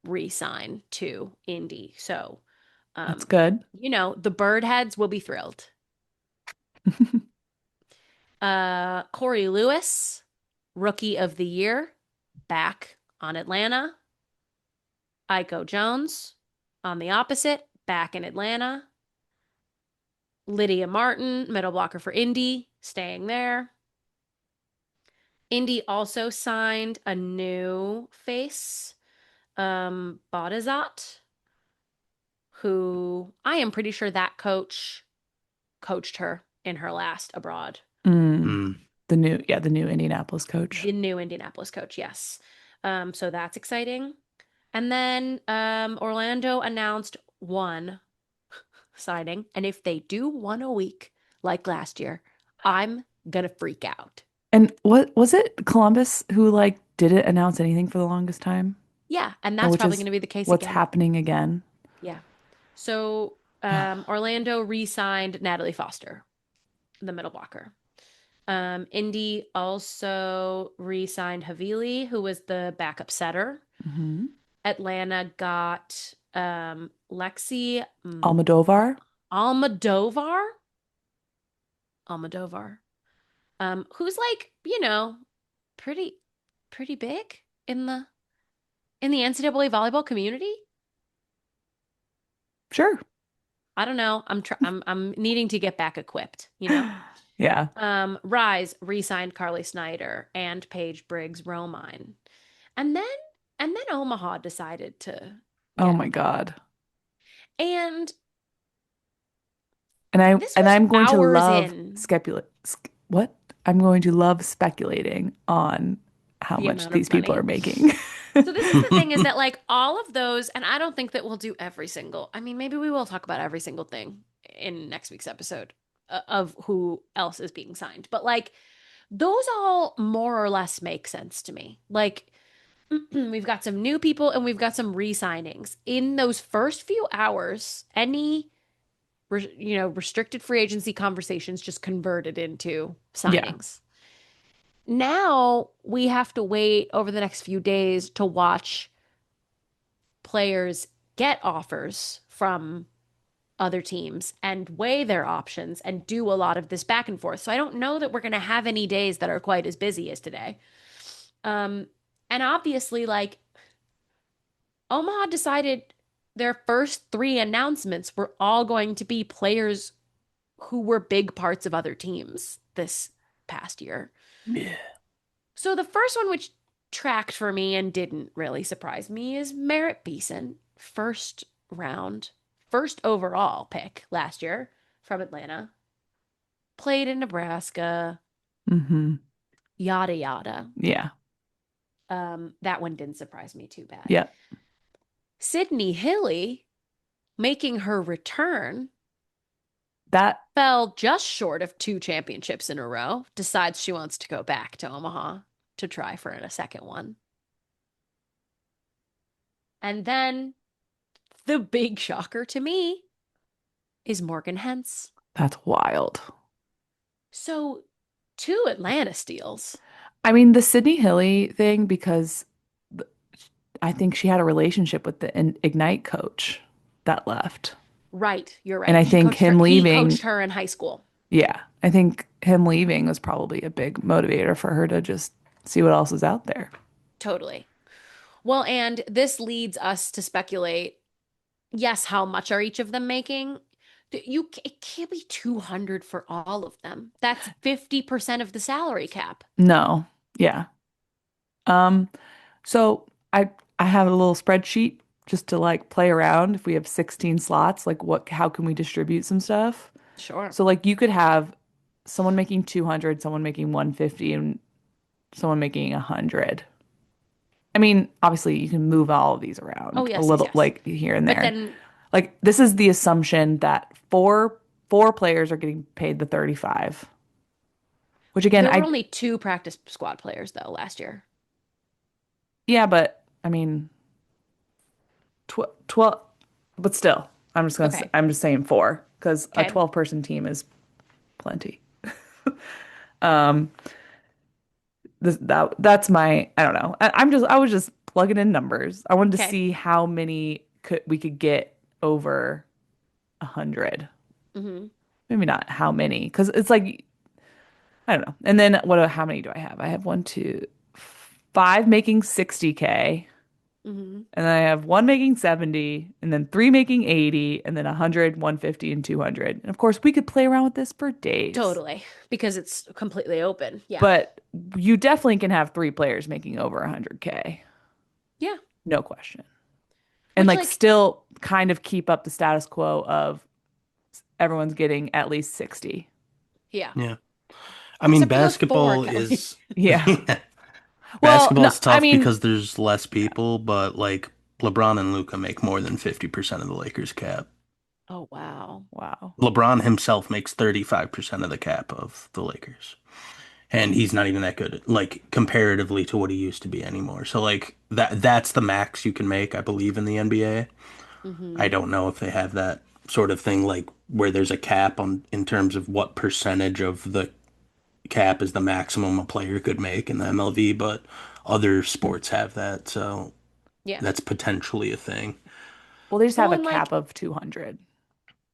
re-sign to Indy. So, That's um, good. the bird heads will be thrilled. Corey Lewis, rookie of the year, back on Atlanta. Iko Jones, on the opposite, back in Atlanta. Lydia Martin, middle blocker for Indy, staying there. Indy also signed a new face, Badazat, who I am pretty sure that coach coached her in her last abroad. Mm. Hmm. The new Indianapolis coach. The new Indianapolis coach, yes. So that's exciting. And then Orlando announced one signing, and if they do one a week like last year, I'm gonna freak out. And what was it Columbus who like didn't announce anything for the longest time? Yeah, and Or that's which probably is gonna be the case what's again. happening again? Yeah. So Orlando re-signed Natalie Foster, the middle blocker. Indy also re-signed Havili, who was the backup setter. Hmm. Atlanta got Lexi Almodovar. Almodovar. Almodovar. Who's like, pretty pretty big in the NCAA volleyball community. Sure. I don't know. I'm needing to get back equipped. Yeah. Rise re-signed Carly Snyder and Paige Briggs Romine. And then Omaha decided to Oh get my involved. God. And And this was I'm going to hours love in what? I'm going to love speculating on how the much amount of these people are money. making. So this is the thing, is that like all of those, and I don't think that we'll do every single, I mean, maybe we will talk about every single thing in next week's episode. of who else is being signed. But like those all more or less make sense to me. Like we've got some new people and we've got some re-signings. In those first few hours, any restricted free agency conversations just converted into Yeah. signings. Now we have to wait over the next few days to watch players get offers from other teams and weigh their options and do a lot of this back and forth. So I don't know that we're going to have any days that are quite as busy as today. Um, and obviously, like Omaha decided their first three announcements were all going to be players who were big parts of other teams this past year. Yeah. So the first one, which tracked for me and didn't really surprise me, is Merritt Beeson, first round, first overall pick last year from Atlanta. Played in Nebraska, Hmm. yada yada. Yeah. That one didn't surprise me too bad. Yeah. Sydney Hilly, making her return, That fell just short of two championships in a row, decides she wants to go back to Omaha to try for a second one. And then the big shocker to me is Morgan Hens. that's wild. So, two Atlanta steals. I mean, the Sydney Hilly thing, because th- I think she had a relationship with the Ignite coach that left. Right, you're And right. I He think coached her. him He leaving, coached her in high school. yeah, I think him leaving was probably a big motivator for her to just see what else is out there. Totally. Well, and this leads us to speculate, yes, how much are each of them making? It can't be 200 for all of them. That's 50% of the salary cap. No. Yeah. Um, so I have a little spreadsheet just to like play around. If we have 16 slots, like how can we distribute some stuff? Sure. So like you could have someone making 200, someone making 150, and someone making 100. I mean, obviously you can move all of these Oh, around a yes, yes, little yes. like here and But there. then Like this is the assumption that four players are getting paid the 35, which again, there were only two practice squad players, though, last year. yeah, but I mean, 12, but still, Okay. I'm just saying four because a Okay. 12-person team is plenty. Um, that's my, I don't know. I was just plugging in numbers. I wanted to Okay. see how many we could get over 100. Hmm. Maybe not how many, because it's like I don't know. And then how many do I have? I have one, two, five making 60K, Hmm. and then I have one making 70, and then three making 80, and then 100, 150, and 200. And of course, we could play around with this for days. Totally. Because it's completely open. Yeah. But you definitely can have three players making over 100K. Yeah. No question. And Which, like like, still kind of keep up the status quo of everyone's getting at least 60. yeah. Yeah. I mean, Except for those four, basketball Kelly. is Yeah. yeah. Well, no, Basketball's I tough mean, because there's less people, but like LeBron and Luca make more than 50% of the Lakers cap. Oh, wow. wow. LeBron himself makes 35% of the cap of the Lakers. And he's not even that good, like comparatively to what he used to be anymore. So like that's the max you can make, I believe, in the NBA. I Hmm. don't know if they have that sort of thing like where there's a cap on in terms of what percentage of the cap is the maximum a player could make in the MLB, but other sports have that, so Yeah. that's potentially a thing. Well, they just have Well, a and like, cap of 200.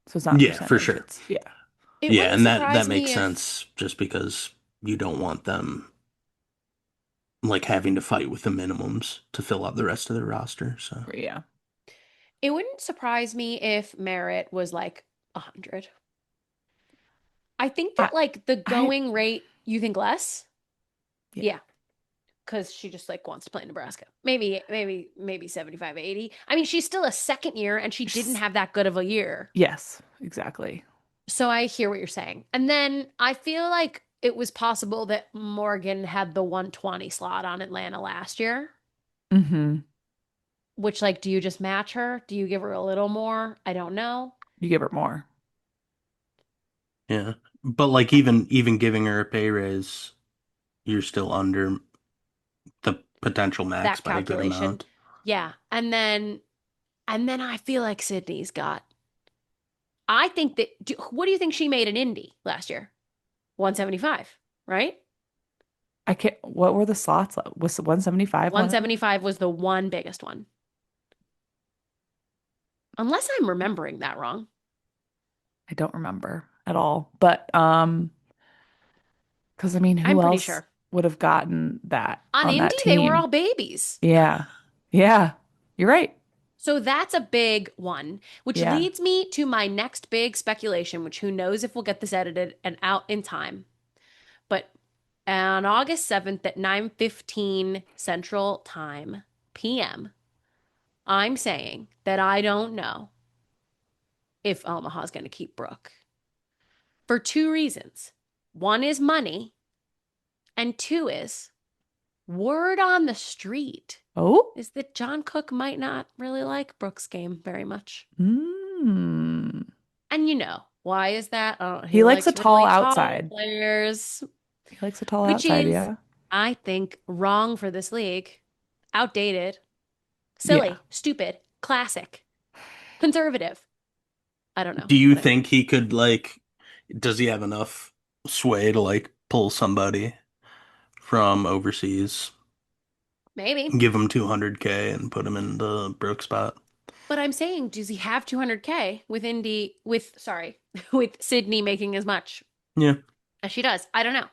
So it's not Yeah, for percentage. sure. It's, yeah. it Yeah, wouldn't and that surprise makes me if sense just because you don't want them like having to fight with the minimums to fill out the rest of their roster. So Yeah. it wouldn't surprise me if Merritt was like 100. I think I, that like the I, going rate, you think less? yeah. Yeah. Because she just like wants to play in Nebraska. Maybe 75, 80. I mean, she's still a second year and she didn't Just- have that good of a year. yes, exactly. So I hear what you're saying. And then I feel like it was possible that Morgan had the 120 slot on Atlanta last year, Hmm. which like, do you just match her? Do you give her a little more? I don't know. You give her more. Yeah. But like even giving her a pay raise, you're still under the potential max That by a good calculation. amount. Yeah. And then I feel like Sydney's got I think that what do you think she made in Indy last year? 175, right? I can't, what were the slots? Was 175 one of them? 175 was the one biggest one. Unless I'm remembering that wrong. I don't remember at all. But because I mean, I'm who pretty else sure. would have gotten that On on Indy, that they were team? all babies. Yeah. Yeah. You're right. So that's a big one, which Yeah. leads me to my next big speculation, which who knows if we'll get this edited and out in time. But on August 7th at 9:15 Central Time PM, I'm saying that I don't know if Omaha's going to keep Brooke for two reasons. One is money, and two is word on the street Oh. is that John Cook might not really like Brooke's game very much. Mm. And why is that? Oh, he He likes a likes tall really tall outside. players, He likes a tall which outside, is, yeah. I think, wrong for this league. Outdated, Yeah. silly, stupid, classic, conservative. I don't know Do you what I mean. think he could like does he have enough sway to like pull somebody from overseas, Maybe. give him 200K and put him in the broke spot? But I'm saying, does he have 200K with Indy, sorry, with Sydney making as much Yeah. as she does? I don't know.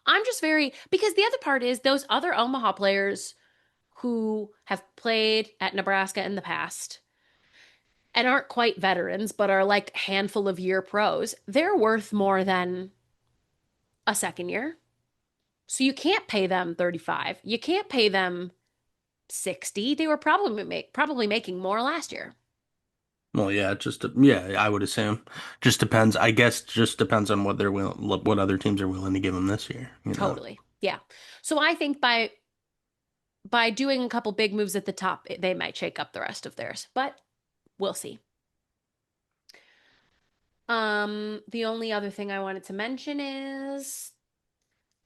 I'm just because the other part is those other Omaha players who have played at Nebraska in the past and aren't quite veterans, but are like handful of year pros, they're worth more than a second year. So you can't pay them 35. You can't pay them 60. They were probably making more last year. Well, yeah, yeah, I would assume. Just depends. I guess just depends on what other teams are willing to give him this year, you know. Totally. Yeah. So I think by doing a couple big moves at the top, they might shake up the rest of theirs, but we'll see. The only other thing I wanted to mention is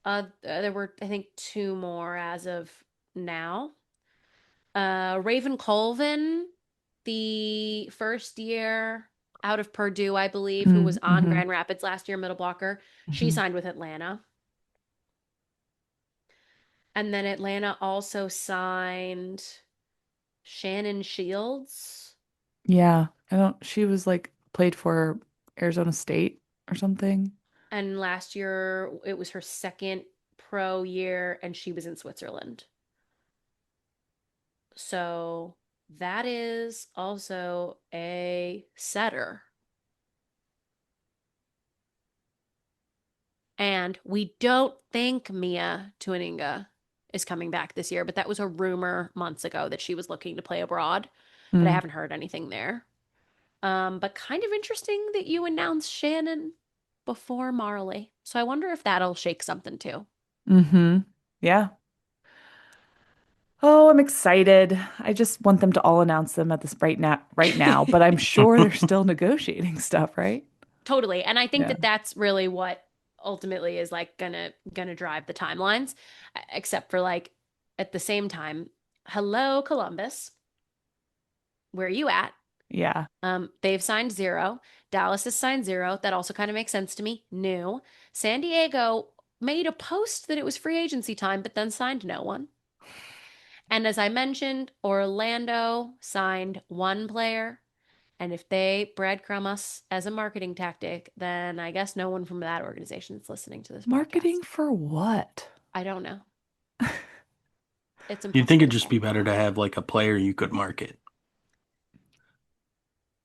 there were I think two more as of now. Raven Colvin, the first year out of Purdue, I believe, who was on Mm-hmm. Grand Rapids last year, middle blocker, she Hmm. signed with Atlanta. And then Atlanta also signed Shannon Shields. Yeah. I don't, she was like played for Arizona State or something. And last year it was her second pro year, and she was in Switzerland. So that is also a setter. And we don't think Mia Tuininga is coming back this year, but that was a rumor months ago that she was looking to play abroad, but I Mm. haven't heard anything there. But kind of interesting that you announced Shannon before Marley. So I wonder if that'll shake something too. Mm-hmm. Yeah. Oh, I'm excited. I just want them to all announce them at this right now, but I'm sure they're still negotiating stuff, right? Totally. And I think Yeah. that that's really what ultimately is like gonna drive the timelines, except for like at the same time, hello Columbus, where are you at? Yeah. They've signed zero. Dallas has signed zero. That also kind of makes sense to me. New. San Diego made a post that it was free agency time, but then signed no one. And as I mentioned, Orlando signed one player. And if they breadcrumb us as a marketing tactic, then I guess no one from that organization is listening to this Marketing podcast. for what? I don't know. It's You'd think impossible it'd to just be say. better to have like a player you could market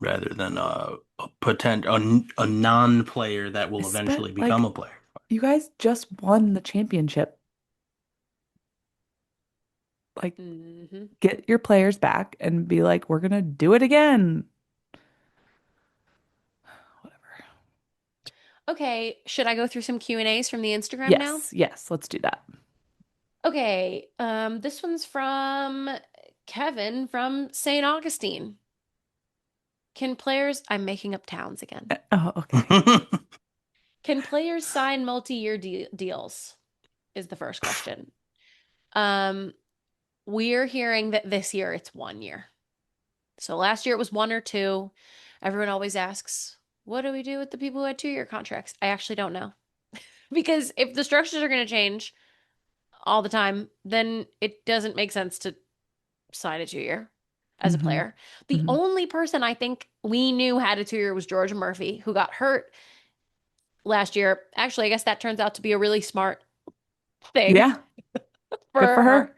rather than a non-player that will eventually become Like a player. you guys just won the championship. Like Hmm. get your players back and be like, we're gonna do it again. Whatever. Okay, should I go through some Q&As from the Instagram now? Yes, yes, let's do that. Okay, this one's from Kevin from St. Augustine. Can players, I'm making up towns again. Oh, okay. Can players sign multi-year deals? Is the first question. Um, we're hearing that this year it's 1 year. So last year it was 1 or 2. Everyone always asks, what do we do with the people who had 2-year contracts? I actually don't know. Because if the structures are going to change all the time, then it doesn't make sense to sign a 2-year as a Hmm. player. The Hmm. only person I think we knew had a 2-year was Georgia Murphy, who got hurt last year. Actually, I guess that turns out to be a really smart thing Yeah, for good for her. her.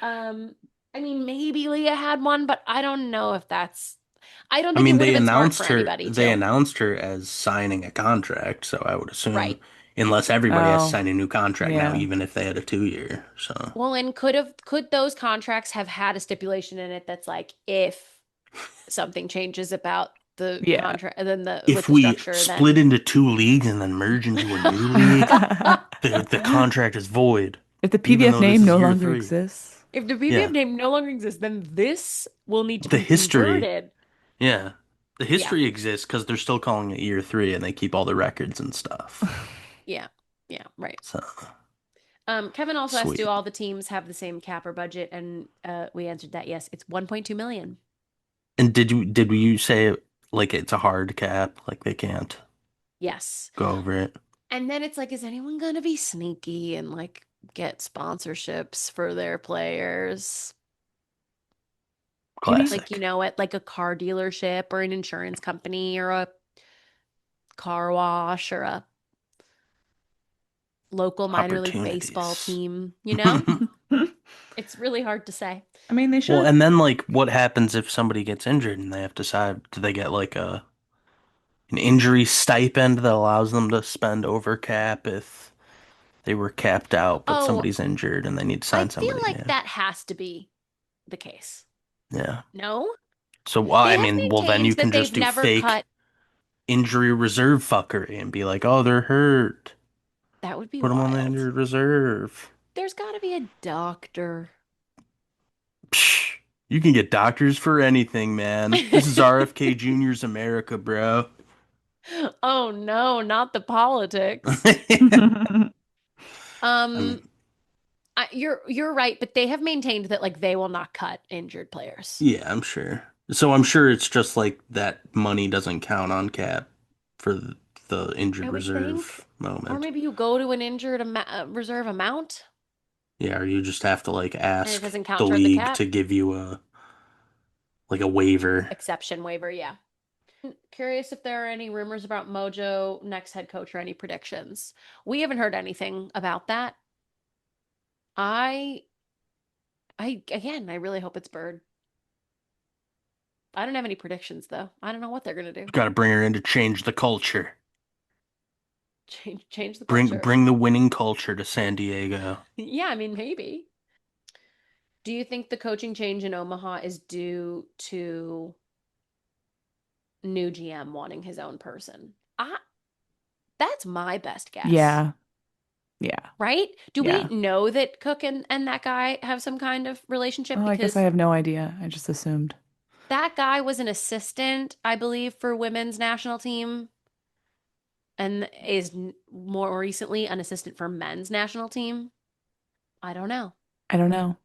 Um, I mean, maybe Leah had one, but I don't know if that's. I don't I think it mean, would have been smart for anybody they to. announced her as signing a contract, so I would assume Right. unless everybody has to Oh, sign a new contract now, yeah. even if they had a 2 year. So Well, and could those contracts have had a stipulation in it that's like if something changes about the Yeah. contract, then the with if the we structure, split then into two leagues and then merge into a new league, the contract is void, If the even PVF though this name is no year longer three. if exists. the PPF Yeah. name no longer exists, then this will need to The be history, converted. yeah. The Yeah. history exists because they're still calling it year three and they keep all the records and stuff. Yeah. Yeah. Right. So Kevin also asked, do sweet. all the teams have the same cap or budget? And we answered that yes. It's 1.2 million. And did you say like it's a hard cap, like they can't Yes. go over it? And then it's like, is anyone going to be sneaky and like get sponsorships for their players? Do you mean Like, Classic. at like a car dealership or an insurance company or a car wash or a local minor league baseball Opportunities. team? It's really hard to say. I mean they Well, should. and then like what happens if somebody gets injured and they have to decide, do they get like an injury stipend that allows them to spend over cap if they were capped out, but Oh, somebody's injured and they need to I sign feel somebody like new? that has to be the case. Yeah. No? So, well, They I have mean, well, then maintained you that can they've just do never fake cut. injury reserve fuckery and be like, oh, they're hurt. That would be Put them on the wild. injured reserve. There's got to be a doctor. Psh, you can get doctors for anything, man. This is RFK Jr.'s America, bro. Oh no, not the politics. I Um, mean, you're right, but they have maintained that like they will not cut injured players. yeah, I'm sure. So I'm sure it's just like that money doesn't count on cap for the I injured would think, reserve or moment. maybe you go to an injured reserve amount Yeah, or you just have to like and it ask doesn't count the toward the league cap. to give you a like a waiver. Exception waiver, yeah. Curious if there are any rumors about Mojo next head coach or any predictions. We haven't heard anything about that. I I really hope it's Bird. I don't have any predictions though. I don't know what they're gonna do. Got to bring her in to change the culture. Change the Bring culture. bring the winning culture to San Diego. Yeah, I mean maybe. Do you think the coaching change in Omaha is due to new GM wanting his own person? That's my best guess. Yeah. Yeah. Right? Do we Yeah. know that Cook and that guy have some kind of relationship? Oh, I guess I Because have no idea. I just assumed. that guy was an assistant, I believe, for women's national team and is more recently an assistant for men's national team. I don't know. I don't know.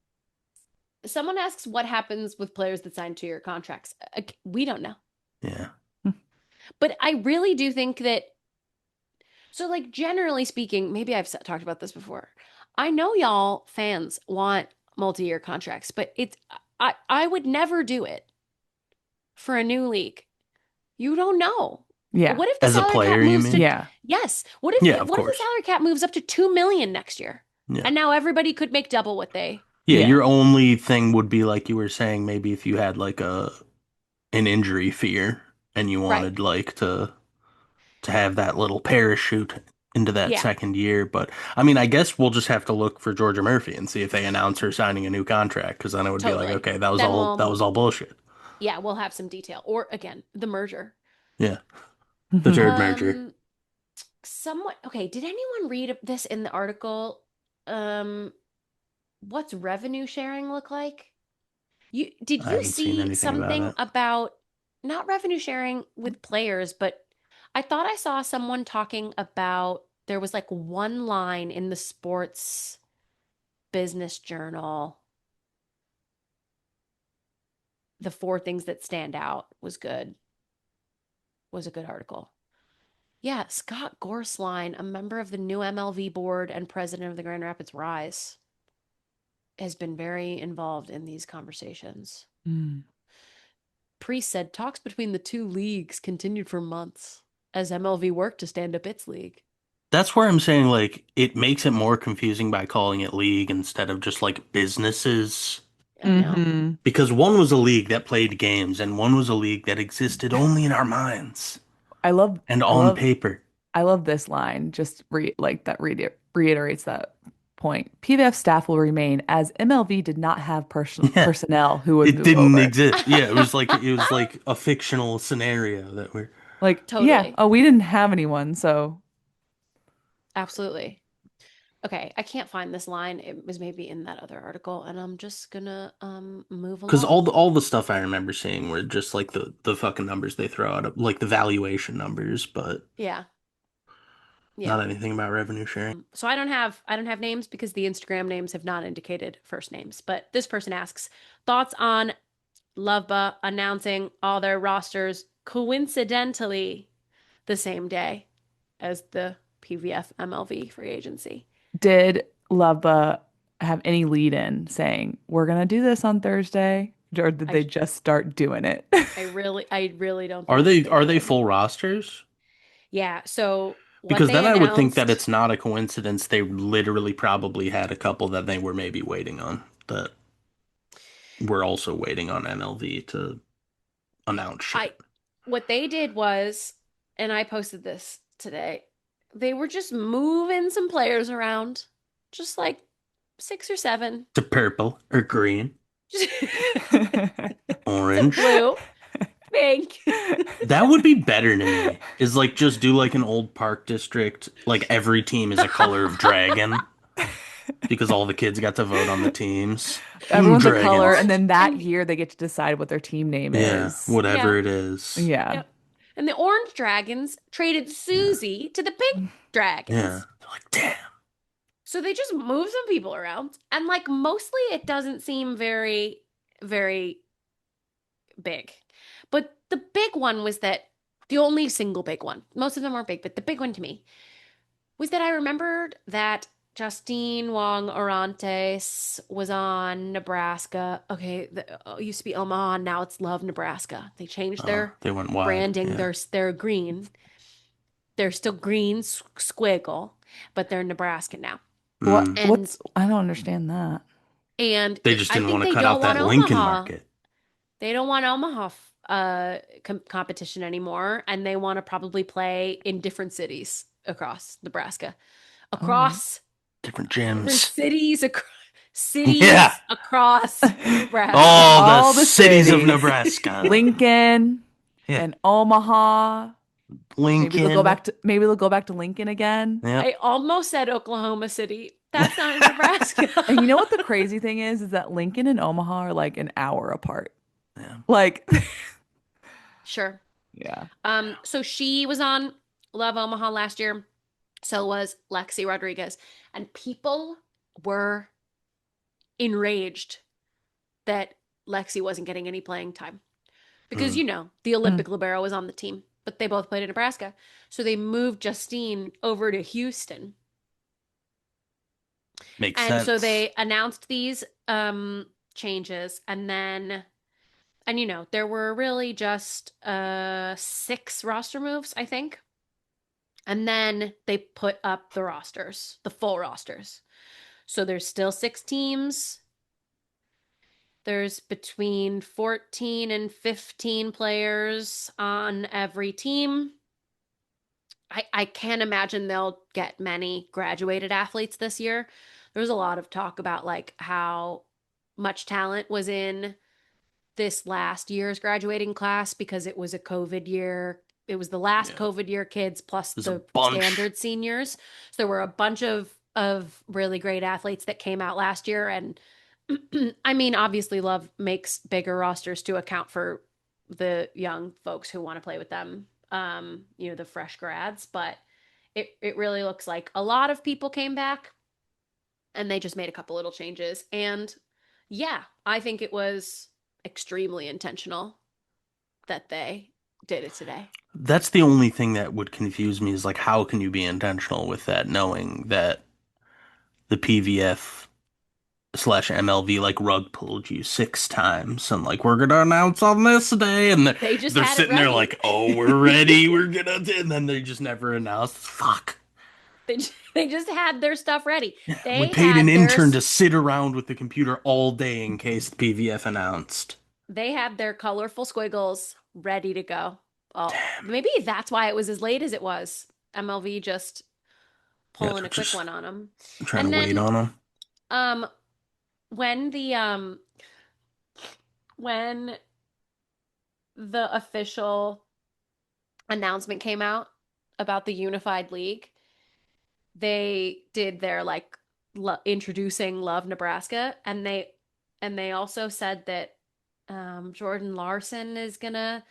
Someone asks what happens with players that sign 2-year contracts. We don't know. Yeah. But I really do think that, so like generally speaking, maybe I've talked about this before. I know y'all fans want multi-year contracts, but I would never do it for a new league. You don't know. Yeah. What if the As a salary cap player, you moves to, mean? Yeah. yes. Yeah, of What if the course. salary cap moves up to 2 million next year? Yeah. And now everybody could make double what they. Yeah, Yeah. your only thing would be like you were saying, maybe if you had like a an injury fear and you Right. wanted like to have that little parachute into that Yeah, second year. But I mean, I guess we'll just have to look for Georgia Murphy and see if they announce her signing a new contract, because then it would be like, totally. okay, Then that was all bullshit. yeah, we'll have some detail. Or again, the merger. Yeah, the third merger. Um, somewhat okay. Did anyone read this in the article? Um, what's revenue sharing look like? I You haven't seen see anything about something it. about? not revenue sharing with players, but I thought I saw someone talking about there was like one line in the sports business journal. The four things that stand out was a good article. Yeah, Scott Gorsline, a member of the new MLV board and president of the Grand Rapids Rise, has been very involved in these conversations. Mm. Priest said talks between the two leagues continued for months as MLV worked to stand up its league. That's where I'm saying like it makes it more confusing by calling it league instead of just like businesses. I know. Hmm. Because one was a league that played games and one was a league that existed only in our minds I love, and I on love, paper. I love this line. Just like that reiterates that point. PVF staff will remain as MLV did not have Yeah, personnel who would it move didn't over. exist. Yeah, it was like a fictional scenario that we're Like, yeah, Totally. oh, we didn't have anyone, so Absolutely. Okay, I can't find this line. It was maybe in that other article, and I'm just gonna move because all along. the stuff I remember seeing were just like the fucking numbers they throw out, like the valuation numbers, but Yeah. Yeah. not anything about revenue sharing. So I don't have names because the Instagram names have not indicated first names. But this person asks thoughts on Loveba announcing all their rosters coincidentally the same day as the PVF MLV free agency. did Lubba have any lead in saying, we're gonna do this on Thursday? Or did I they just start doing it? I really don't Are think they they are they did. full rosters? Yeah, so what Because they then I would think that announced, it's not a coincidence. They literally probably had a couple that they were maybe waiting on that were also waiting on MLV to announce I shit. what they did was, and I posted this today, they were just moving some players around, just like six or seven. To purple or green, Some orange. blue, pink. That would be better to me. Is like just do like an old park district, like every team is a color of dragon because all the kids got to vote on the teams. Everyone's a color, Dragons. and Orange then that and year they get to decide what their team name Yeah, is. yeah, whatever it is. Yeah. yep. And the Orange Dragons traded Yeah. Susie to the Pink Yeah. Dragons. They're like, damn. So they just move some people around. And like mostly it doesn't seem very, very big. But the big one was that the only single big one, most of them weren't big, but the big one to me was that I remembered that Justine Wong Orantes was on Nebraska. Okay, it used to be Omaha, now it's Love Nebraska. They changed their They went wide. branding. Yeah. They're green. They're still green squiggle, but they're Nebraska now. What, Mm. And I don't understand that. They just I didn't think want to they cut don't out that want Lincoln Omaha. market. They don't want Omaha competition anymore, and they want to probably play in different cities across Nebraska, All right. across Different different gyms. cities, Yeah. cities across Nebraska. All the All the cities of cities. Nebraska. Lincoln Yeah. and Omaha. Lincoln. Maybe they'll go back to Lincoln again. Yep. I almost said Oklahoma City. That's not in Nebraska. And you know what the crazy thing is that Lincoln and Omaha are like an hour apart. Yeah. Like, Sure. yeah. So she was on Love Omaha last year. So was Lexi Rodriguez. And people were enraged that Lexi wasn't getting any playing time. Because, Mm. you know, the Mm. Olympic libero was on the team, but they both played in Nebraska. So they moved Justine over to Houston. Makes And so sense. they announced these changes. And you know, there were really just six roster moves, I think. And then they put up the rosters, the full rosters. So there's still six teams. There's between 14 and 15 players on every team. I can't imagine they'll get many graduated athletes this year. There was a lot of talk about like how much talent was in this last year's graduating class because it was a COVID year. It was the last Yeah. COVID year kids plus There's a the bunch. standard seniors. So there were a bunch of really great athletes that came out last year. And I mean, obviously, Love makes bigger rosters to account for the young folks who want to play with them, the fresh grads, but it really looks like a lot of people came back and they just made a couple little changes. And yeah, I think it was extremely intentional that they did it today. That's the only thing that would confuse me is like, how can you be intentional with that, knowing that the PVF slash MLV like rug pulled you 6 times and like, we're gonna announce on this day, and They just they're had it sitting there ready. like, oh, we're ready, we're gonna do, and then they just never announced. Fuck. They just had their stuff ready. Yeah, we They paid an had their intern to sit around with the computer all day in case the PVF announced. they had their colorful squiggles ready to go. Oh, maybe that's why it was as late as it was. MLV just Yeah, pulling they're a quick just one on them. trying to And wait then on them. um when the when the official announcement came out about the unified league, they did their like introducing Love Nebraska, and they also said that Jordan Larson is gonna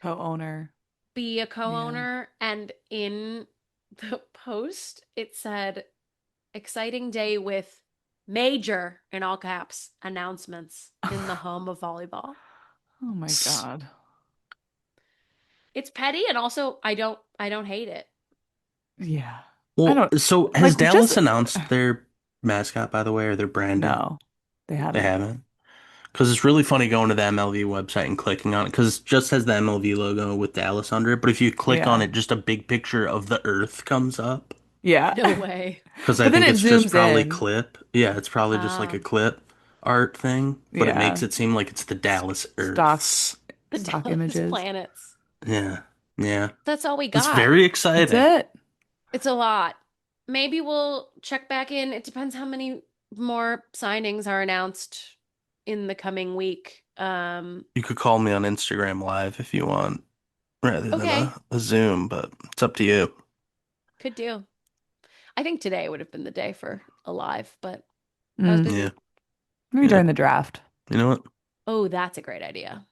Co-owner. be a Yeah. co-owner, and in the post it said exciting day with major in all caps announcements in the home of volleyball. Oh my God. It's petty and also I don't hate it. Yeah. I Well, don't so has like just Dallas announced their mascot, by the way, or their branding? no, they They haven't. haven't. Because it's really funny going to the MLV website and clicking on it, because it just has the MLV logo with Dallas under it. But if you click on Yeah. it, just a big picture of the Earth comes up. Yeah. No way. Because I But then think it it's just zooms probably in. clip. Yeah, it's probably just like a Um, clip art thing, but it makes Yeah. it seem like it's the S- Dallas stock Earths. the stock Dallas images. planets. Yeah, yeah. That's all we It's got. very That's exciting. it. It's a lot. Maybe we'll check back in. It depends how many more signings are announced in the coming week. You could call me on Instagram Live if you want, rather than Okay, a Zoom, but it's up to you. could do. I think today would have been the day for a live, but I was Mm. Yeah, busy. Maybe yeah. during the draft. You know what? Oh, that's a great idea.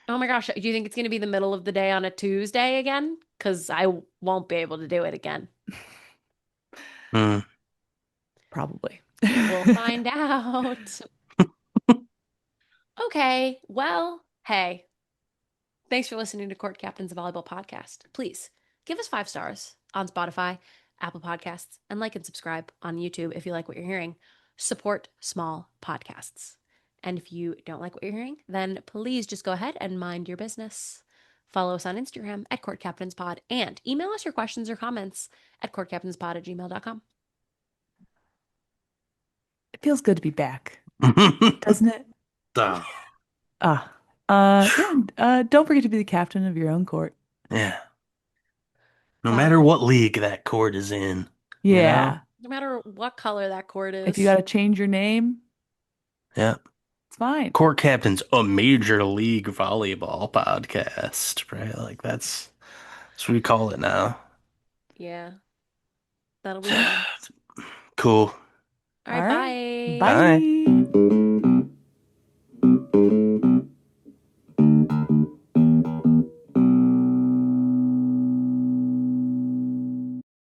Oh my gosh, do you think it's going to be the middle of the day on a Tuesday again? Because I won't be able to do it again. Hmm. Probably. We'll find out. Okay, well, hey, thanks for listening to Court Captain's Volleyball Podcast. Please give us 5 stars on Spotify, Apple Podcasts, and like and subscribe on YouTube if you like what you're hearing. Support small podcasts. And if you don't like what you're hearing, then please just go ahead and mind your business. Follow us on Instagram at Court Captains Pod and email us your questions or comments at courtcaptainspod@gmail.com. It feels good to be back, doesn't it? Oh, Ah. Yeah. Don't forget to be the captain of your own court. yeah. No matter Wow. what league that court is in, you know? Yeah. No matter what color that cord If you is. gotta change your name, Yeah. it's fine. Court Captain's a major league volleyball podcast, right? Like that's what we call it now. Yeah, that'll be fun. Cool. All All right, right. bye. Bye. Bye.